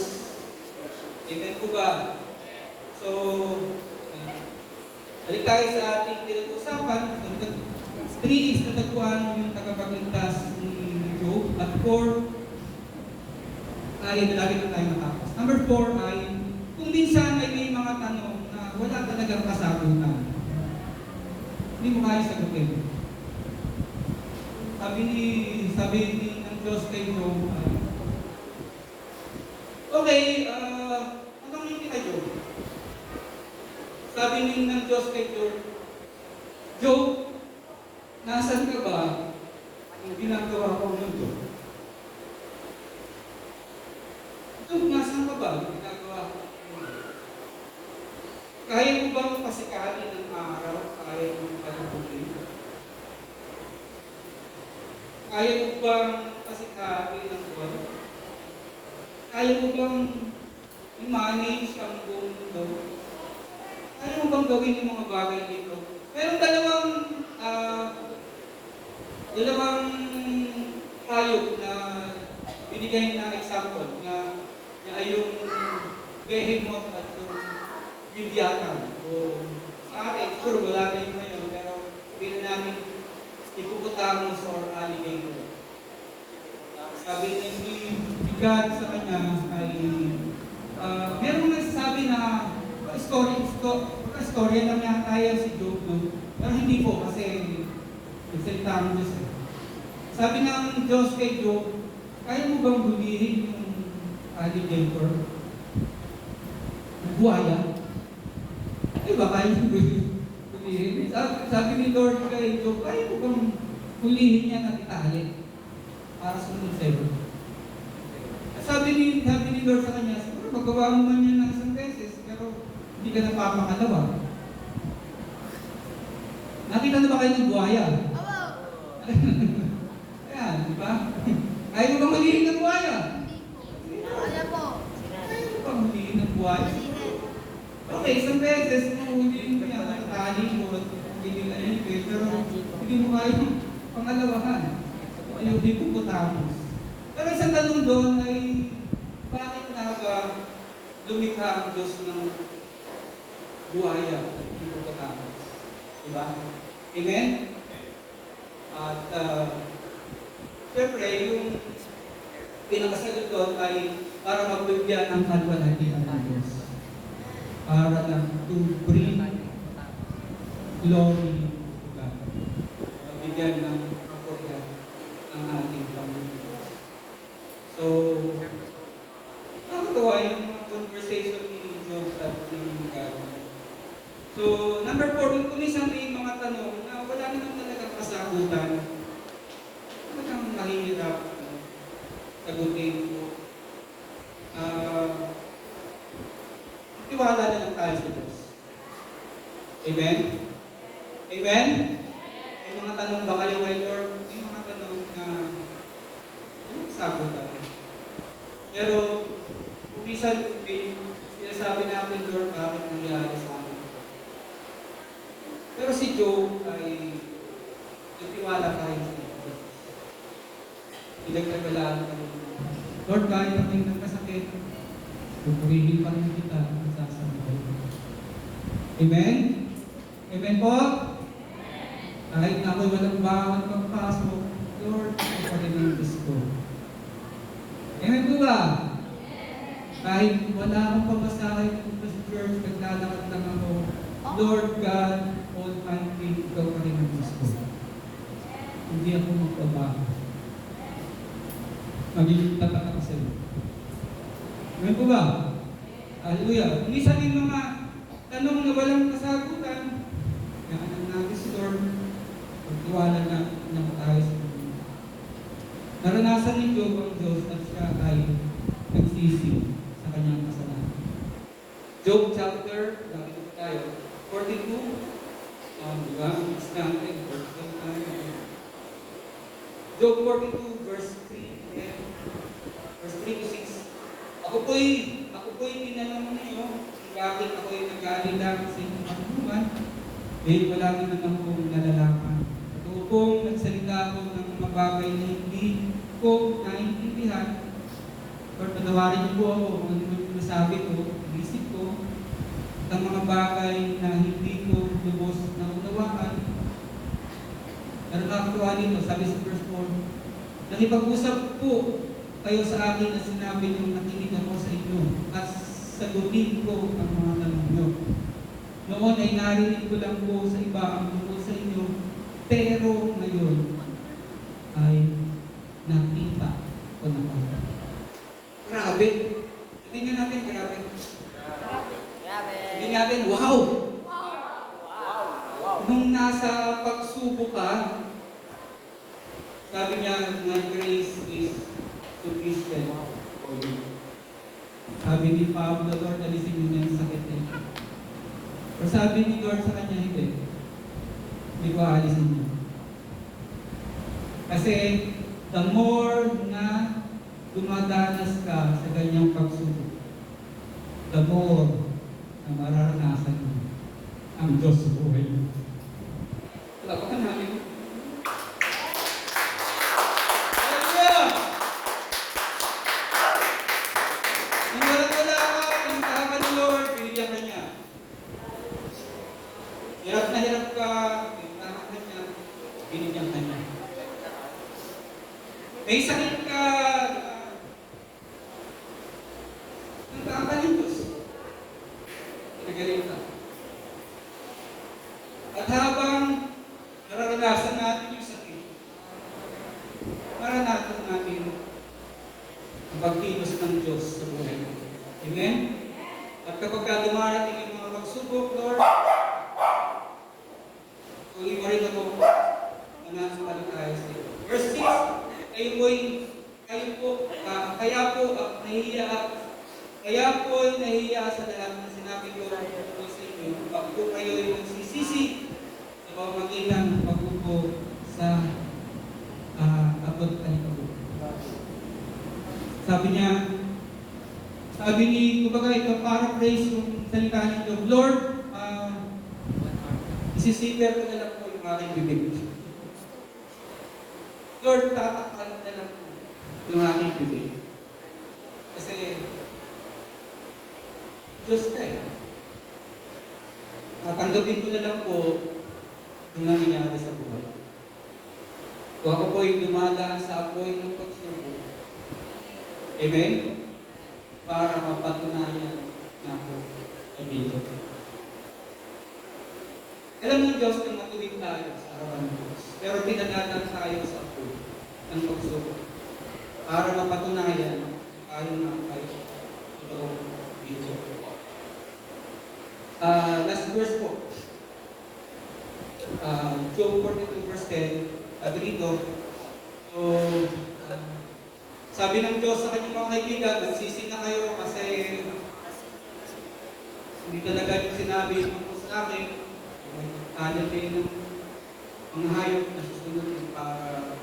Amen po ba? So, balik tayo sa ating pinag-usapan. 3 is natagpuan yung tagapagligtas ni Job. At 4 ay lagi na tayo matapos. Number 4 ay kung minsan ay may mga tanong na wala talagang kasagutan. Hindi mo kaya sagutin. Sabi ni ng Diyos kay Job ay, okay, anong hindi kay Job? Sabi ni ng Diyos kay Job, Job, nasan ka ba? Ang ginagawa ko ng Job. Job, nasan ka ba? Ang ginagawa ko ng Job. Kaya mo bang pasikanin ng araw? Kaya mo palabutin? Kaya mo bang pasikanin ng buwan? Kaya mo bang i-manage ang buong mundo? Kaya mo bang gawin yung mga bagay dito? Meron dalawang hayop na binigay na example na ay yung behemoth at yung Leviathan. O sa akin, sure wala na yun ngayon, pero sabihin namin hippopotamus or alligator. Sabi ni God sa kanya ay merong nagsasabi na istorya lang niya tayo si Job, no? Pero hindi po kasi nagsalita ang Diyos. Sabi ng Diyos kay Job, kaya mo bang bulihin yung alligator? Buhaya? Di ba kaya mo bulihin? Sabi ni Lord kay Job, kaya mo bang bulihin niya at itali para sumunod sa'yo? Sabi ni Lord sa kanya, siguro magawa mo man yan ng isang beses, pero hindi ka napapakalawa. Nakita na ba kayo ng buhaya? Ayan, di ba? Kaya mo bang hulihin ng buhaya? Wala po. Kaya mo bang hulihin ng buhaya? Okay, isang beses, hulihin mo yan, nakatali mo, hindi na yun, pero hindi mo kaya pangalawahan. Ayaw di hippopotamus. Pero isang tanong doon ay, bakit na ba lumikha ang Diyos ng buhaya, hippopotamus? Diba? Amen? At, siyempre, yung pinakasagot doon ay para magbigyan ng kalwalhatian ng Diyos. Para lang to bring glory to God. Magbigyan ng kaporya ng ating Panginoon. So, nakakatawa yung mga conversation ni Job at ni God. So, number 4, kung minsan may mga tanong na wala naman talagang kasagutan, talagang mahihirap sagutin ko. Tiwala na lang tayo sa Diyos. Amen? Amen? May mga tanong ba kayo kay Lord? May mga tanong na sagutan. Pero, kung minsan, sinasabi natin, Lord, bakit nangyari sa amin? Pero si Job ay nagtiwala tayo sa Diyos. Pinagkagalaan kami. Lord, kahit namin nagkasakit, pupurihin pa rin kita at sasabihin. Amen? Amen po? Kahit na ako'y walang bawat pagpasok, Lord, ako pa rin ang Diyos ko. Amen po ba? Kahit wala akong pamasahe sa church, naglalakad lang ako, Lord God, Almighty, ikaw pa rin ang Diyos ko. Hindi ako magbabago. Magiging tatak ako sa iyo. Amen po ba? Hallelujah. Kung isa din mga tanong na walang kasagutan, kailangan natin si Lord, magtiwala na tayo sa Diyos. Naranasan ni Job ang Diyos at siya ay nagsisi sa kanyang kasalanan. Job chapter, bakit ito tayo? 42. Diba? It's natin. Job 42 verse 3 and verse 3 to 6. Ako Ako po'y tinanong ninyo kung bakit ako'y nag-aalala sa inyong pagbuman. Eh, wala naman akong nalalaman. Totoo pong nagsalita ako ng mga bagay na hindi ko naiintindihan. Lord, patawarin niyo po ako kung ano yung nasabi ko, isip ko, at ang mga bagay na hindi ko lubos na unawaan. Pero nakakuha nito, sabi sa verse 4, nakipag-usap po kayo sa akin na sinabi niyong nakinig ako sa inyo at sagutin ko ang mga tanong niyo. Noon ay narinig ko lang po sa iba ang tungkol sa inyo, pero ngayon ay nakita ko na po. Grabe! Tingnan natin, grabe. Tingnan natin, wow! Nung nasa pagsubok ka, sabi niya, my grace is sufficient for you. Sabi ni Pablo, Lord, alisin mo na yung sakit niya. Pero sabi ni Lord sa kanya, hindi ko aalisin niya. Kasi the more na dumadanas ka sa ganyang pagsubok, the more na mararanasan mo ang Diyos sa buhay mo. Talapakan namin. Hallelujah! Nung wala ka, pinuntahan ka ni Lord, binigyan ka niya. Hirap na hirap ka, pinuntahan ka niya, binigyan ka niya. May sakit ka, pinuntahan ka ni Diyos. Pinagaling ka. At habang nararanasan natin yung sakit, maranasan natin ang pagkilos ng Diyos sa buhay natin. Amen? At kapag dumarating yung mga pagsubok, Lord, tuloy mo rin ako na nasa tayo sa iyo. Verse 6, kaya po nahihiya sa lahat na sinabi ko sa inyo, pag po kayo ay nagsisisi sa pamamagitan ng pagbuko sa abot kalikabot. Sabi ni, kumbaga ito, paraphrase yung salita nito, Lord, isisiper ko na lang po yung aking bibig. Lord, tatakpan na lang po yung aking bibig. Kasi, Diyos ka eh. Tatanggapin ko na lang po yung nangyayari sa buhay. Kung ako po yung dumadaan sa apoy ng pagsubok, amen? Para mapatunayan na po ay dito. Alam ng Diyos na matuwid tayo sa harapan ng Diyos. Pero pinadadaan tayo sa apoy ng pagsubok para mapatunayan tayo na kayo ito dito. Last verse po. Job 42 verse 10. Sabi dito, sabi ng Diyos sa kanyang mga kaibigan, nagsisi na kayo kasi hindi talaga yung sinabi mo sa akin. Kanya kayo ng mga hayop na susunod para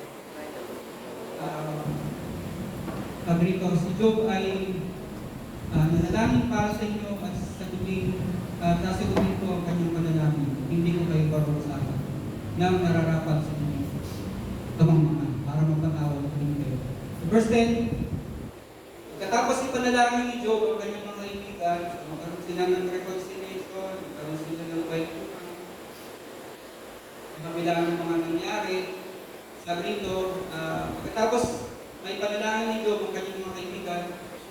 sabi dito, si Job ay nanalangin para sa inyo at nasagutin ko ang kanyang panalangin. Hindi ko kayo parusahan ng nararapat sa inyo kamangmangan para magpatawad ko rin kayo. So, verse 10, katapos ipanalangin ni Job ang kanyang mga kaibigan, magkaroon sila ng reconciliation, magkaroon sila ng kwentuhan, kabilang ng mga nangyari. Sabi nito, pagkatapos may panalangin ni Job ang kanyang mga kaibigan,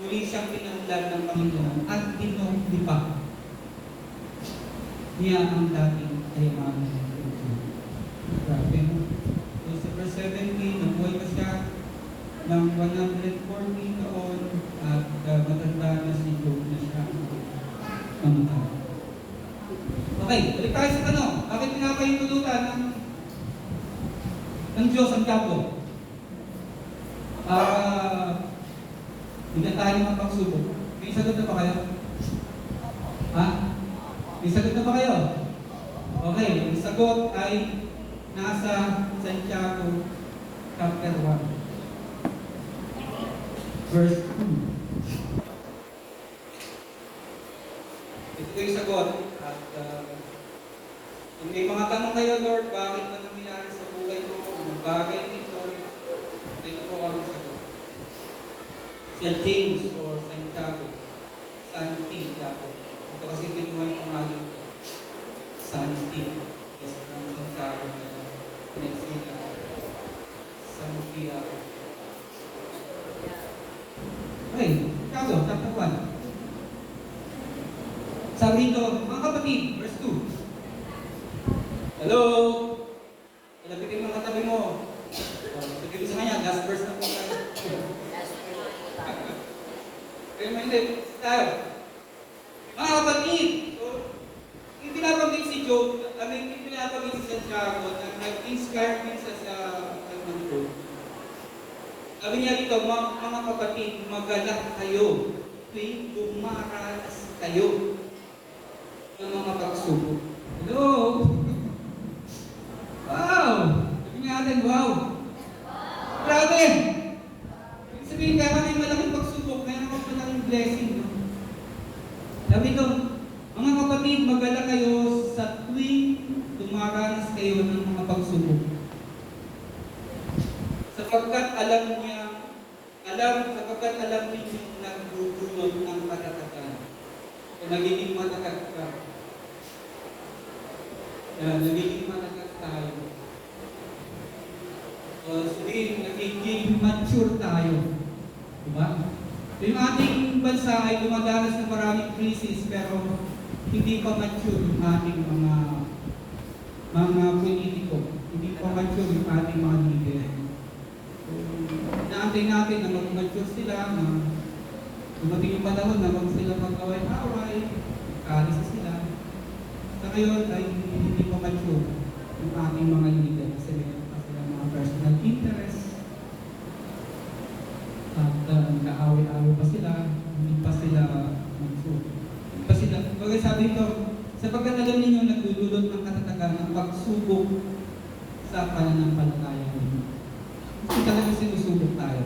muli siyang pinangulan ng Panginoon at pinumlipa niya ang dating kayamanan ng Panginoon. Grabe mo. So sa verse 17, nabuhay pa siya ng 140 taon at matanda na si Job na siya mamatay. Okay, balik tayo sa tanong. Bakit pinapahintulutan ng Diyos ang diablo? Hindi tayo ng pagsubok. May sagot na ba kayo? Ha? May sagot na ba kayo? Okay, ang sagot ay nasa Santiago chapter 1 verse 2. St. James or Santiago. Santiago. Ito kasi kinuha yung pangalan ko. Santiago. Yes, from Santiago. Next week. Santiago. Okay, Santiago, chapter 1. Sabi dito, mga kapatid, verse 2. Hello? Lapitin mo ang katabi mo. Sabi mo sa kanya, last verse na po tayo. Kaya mainit. Tayo. Mga kapatid, so, yung pinabanggit si Job, yung pinabanggit si Santiago, na nag-inspire din sa Job. Sabi niya dito, mga kapatid, magalak kayo tuwing dumaranas kayo ng mga pagsubok. Hello? Wow! Sabi nga natin, wow! Grabe! Ibig sabihin, kaya may malaking pagsubok, kaya naman malaking blessing, no? Sabi ko, mga kapatid, magala kayo sa tuwing dumaranas kayo ng mga pagsubok. Sapagkat alam ninyo nagdudulot ng katatagan. Kung nagiging matatag ka, nagiging matatag tayo. Sabihin, nagiging mature tayo. Diba? Yung ating bansa ay dumadanas ng maraming crisis, pero hindi pa mature yung ating mga politiko. Hindi pa mature yung ating mga leader. Inaantay natin na mag-mature sila, na dumating yung panahon na sila mag-away-away, karisa sila. Sa ngayon ay hindi pa mature yung ating mga leader kasi meron pa sila mga personal interest. At kaaway-away pa sila, hindi pa sila mature. Hindi pa sila, bagay sabi ito, sapagkat alam ninyo nagdudulot ng katatagan ng pagsubok sa pananampalataya ninyo. Kasi talagang sinusubok tayo.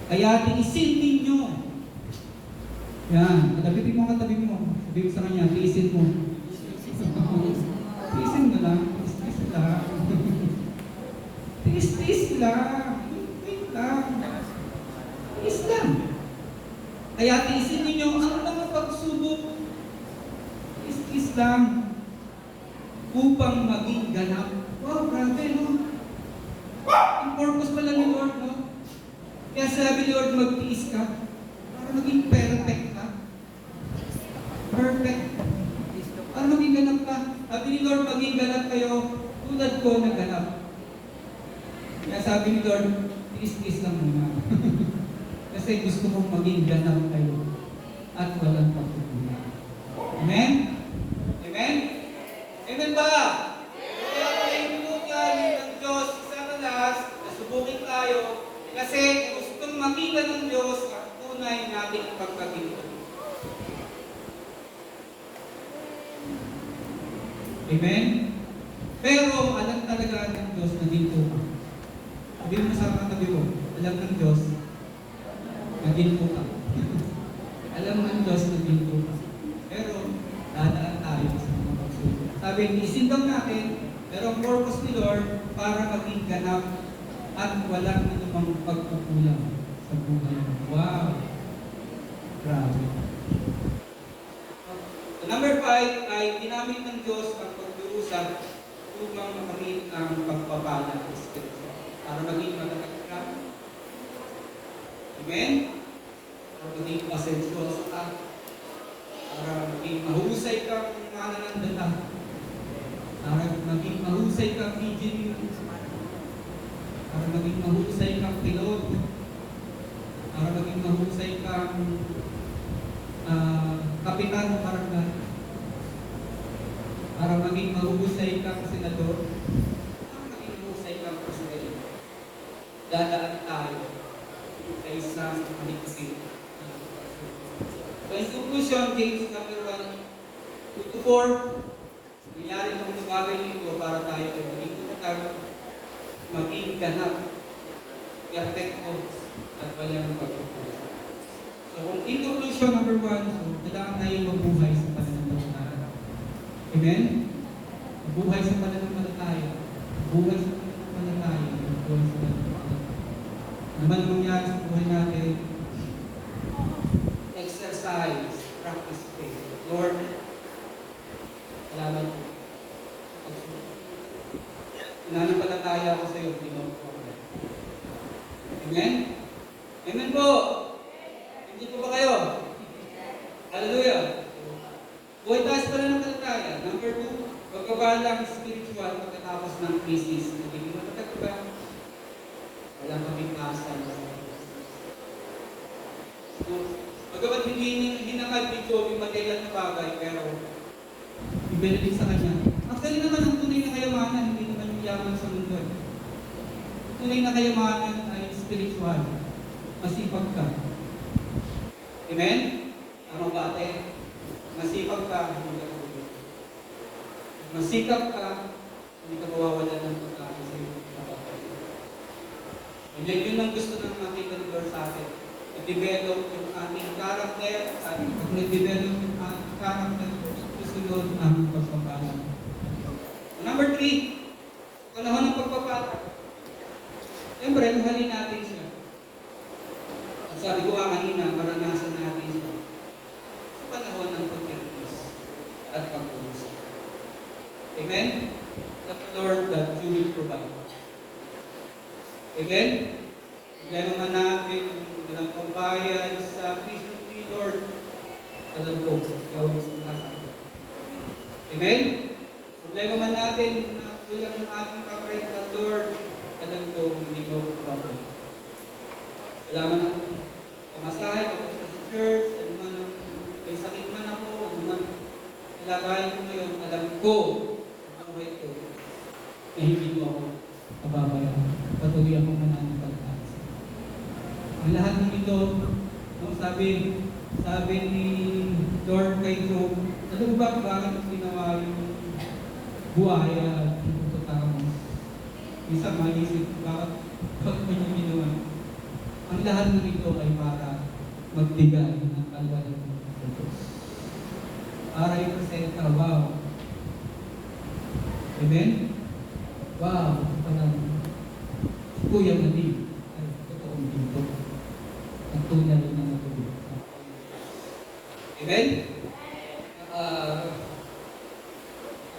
Kaya tiisin ninyo. Yan, lapitin mo ang katabi mo. Sabi mo sa kanya, tiisin mo. Tiisin mo lang. Tiis lang. Tiis lang. Wait lang. Tiis lang. Kaya tiisin ninyo ang mga pagsubok. Tiis lang. Upang maging ganap. Wow, grabe, no? Ang purpose pala ni Lord, no? Kaya sabi ni Lord, magtiis ka para maging perfect ka. Perfect. Para maging ganap ka. Sabi ni Lord, maging ganap kayo tulad ko na ganap. Kaya sabi ni Lord, tiis-tiis lang muna. Kasi gusto kong maging ganap kayo at walang pagkukulang. Amen? Amen? Amen ba? Kaya pala yung pinutyanin ng Diyos nasubukin tayo kasi gustong makita ng Diyos ang tunay nating pagkatinto. Amen? Pero alam talaga ng Diyos na dito ka. Sabi mo sa katabi mo, alam ng Diyos na dito ka. Alam ng Diyos na dito ka. Pero dadaan tayo sa mga pagsubok. Sabi, isindang natin, pero ang purpose ni Lord para maging ganap at walang anumang pagkukulang sa buhay mo. Wow! Grabe. So, number 5 ay ginamit ng Diyos ang pag-uusap upang makamit ang pagpapala ng Espiritu. Para maging matatag ka. Amen? Para maging pasensyoso ka. Para maging mahusay kang mananandata. Para maging mahusay kang engineer. Para maging mahusay kang pilot. Para maging mahusay kang kapitan ng barangay. Para maging mahusay kang senador. Para maging mahusay kang presidente. Dadaan tayo sa isang maligpit. So in conclusion, James chapter 1, 2-4, nangyari ng mga bagay nito para tayo ay maging tumatag, maging ganap, perfecto, at walang pagkukulang. So, in conclusion, number 1, so, kailangan tayo mabuhay sa pananampalataya. Amen? Mabuhay sa pananampalataya. Mabuhay sa pananampalataya. Mabuhay sa pananampalataya. Naman ang mangyari sa buhay natin, exercise, practice faith. Lord, salamat po. Nananampalataya ako sa iyo, Pinoy. Amen? Amen po! Hindi po ba kayo? Hallelujah! Buhay tayo sa pananampalataya. Number 2, pagbabalang spiritual pagkatapos ng crisis. Nagiging matatag ba? Walang kapitasan. So, pagkabat hindi hinangad ni Job yung material na bagay, pero ibinalik sa kanya. Actually naman, ang tunay na kayamanan, hindi naman yung yaman sa mundo. Ang tunay na kayamanan ay spiritual. Masipag ka. Amen? Tama ba, ate? Masipag ka, hindi ka tulog. Masikap ka, hindi ka mawawala ng pagkakas sa iyo. And then yun ang gusto ng makita ng Lord sa atin. I-develop yung ating character, at pag nag-develop yung ating character, susunod ang pagpapalang. Number 3, panahon ng pagpapala. Siyempre, mahalin natin siya. At sabi ko kanina, maranasan natin siya sa panahon ng pagkirkis at pagkulis. Amen? That the Lord that you will provide. Amen? Problema man natin, walang pambayad sa Christian fee, Lord. Alam ko, ikaw ang sumasama. Amen? Problema man natin na kulang ng ating kapareha, Lord. Alam ko, hindi ko kapapag. Wala man ako pamasahe, papunta sa church, ano man, may sakit man ako, ano man, ilagayin ko ngayon, alam ko, ang buhay ko, na hindi mo ako kababayan. Patuloy akong mananampalataya. Ang lahat ng ito, nung sabi ni Lord kay Job, alam mo ba bakit ginawa yung buhaya at hippopotamus? Isang maisip, bakit niya ginawa? Ang lahat ng ito ay para magbigay ng kalwalan ng Diyos. Para i-presenta, wow. Amen? Wow, parang Kuya Mali ay totoong dito. Ang tunay na natulog. Amen?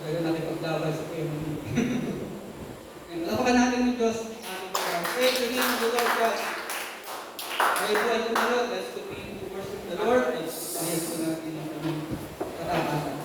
Talaga natin paglaban sa Kuya Mali. Lapakan natin ng Diyos. Praise the name of the Lord God. Praise the Lord. Let's continue to worship the Lord. Let's praise the natin ang kanyang katapatan.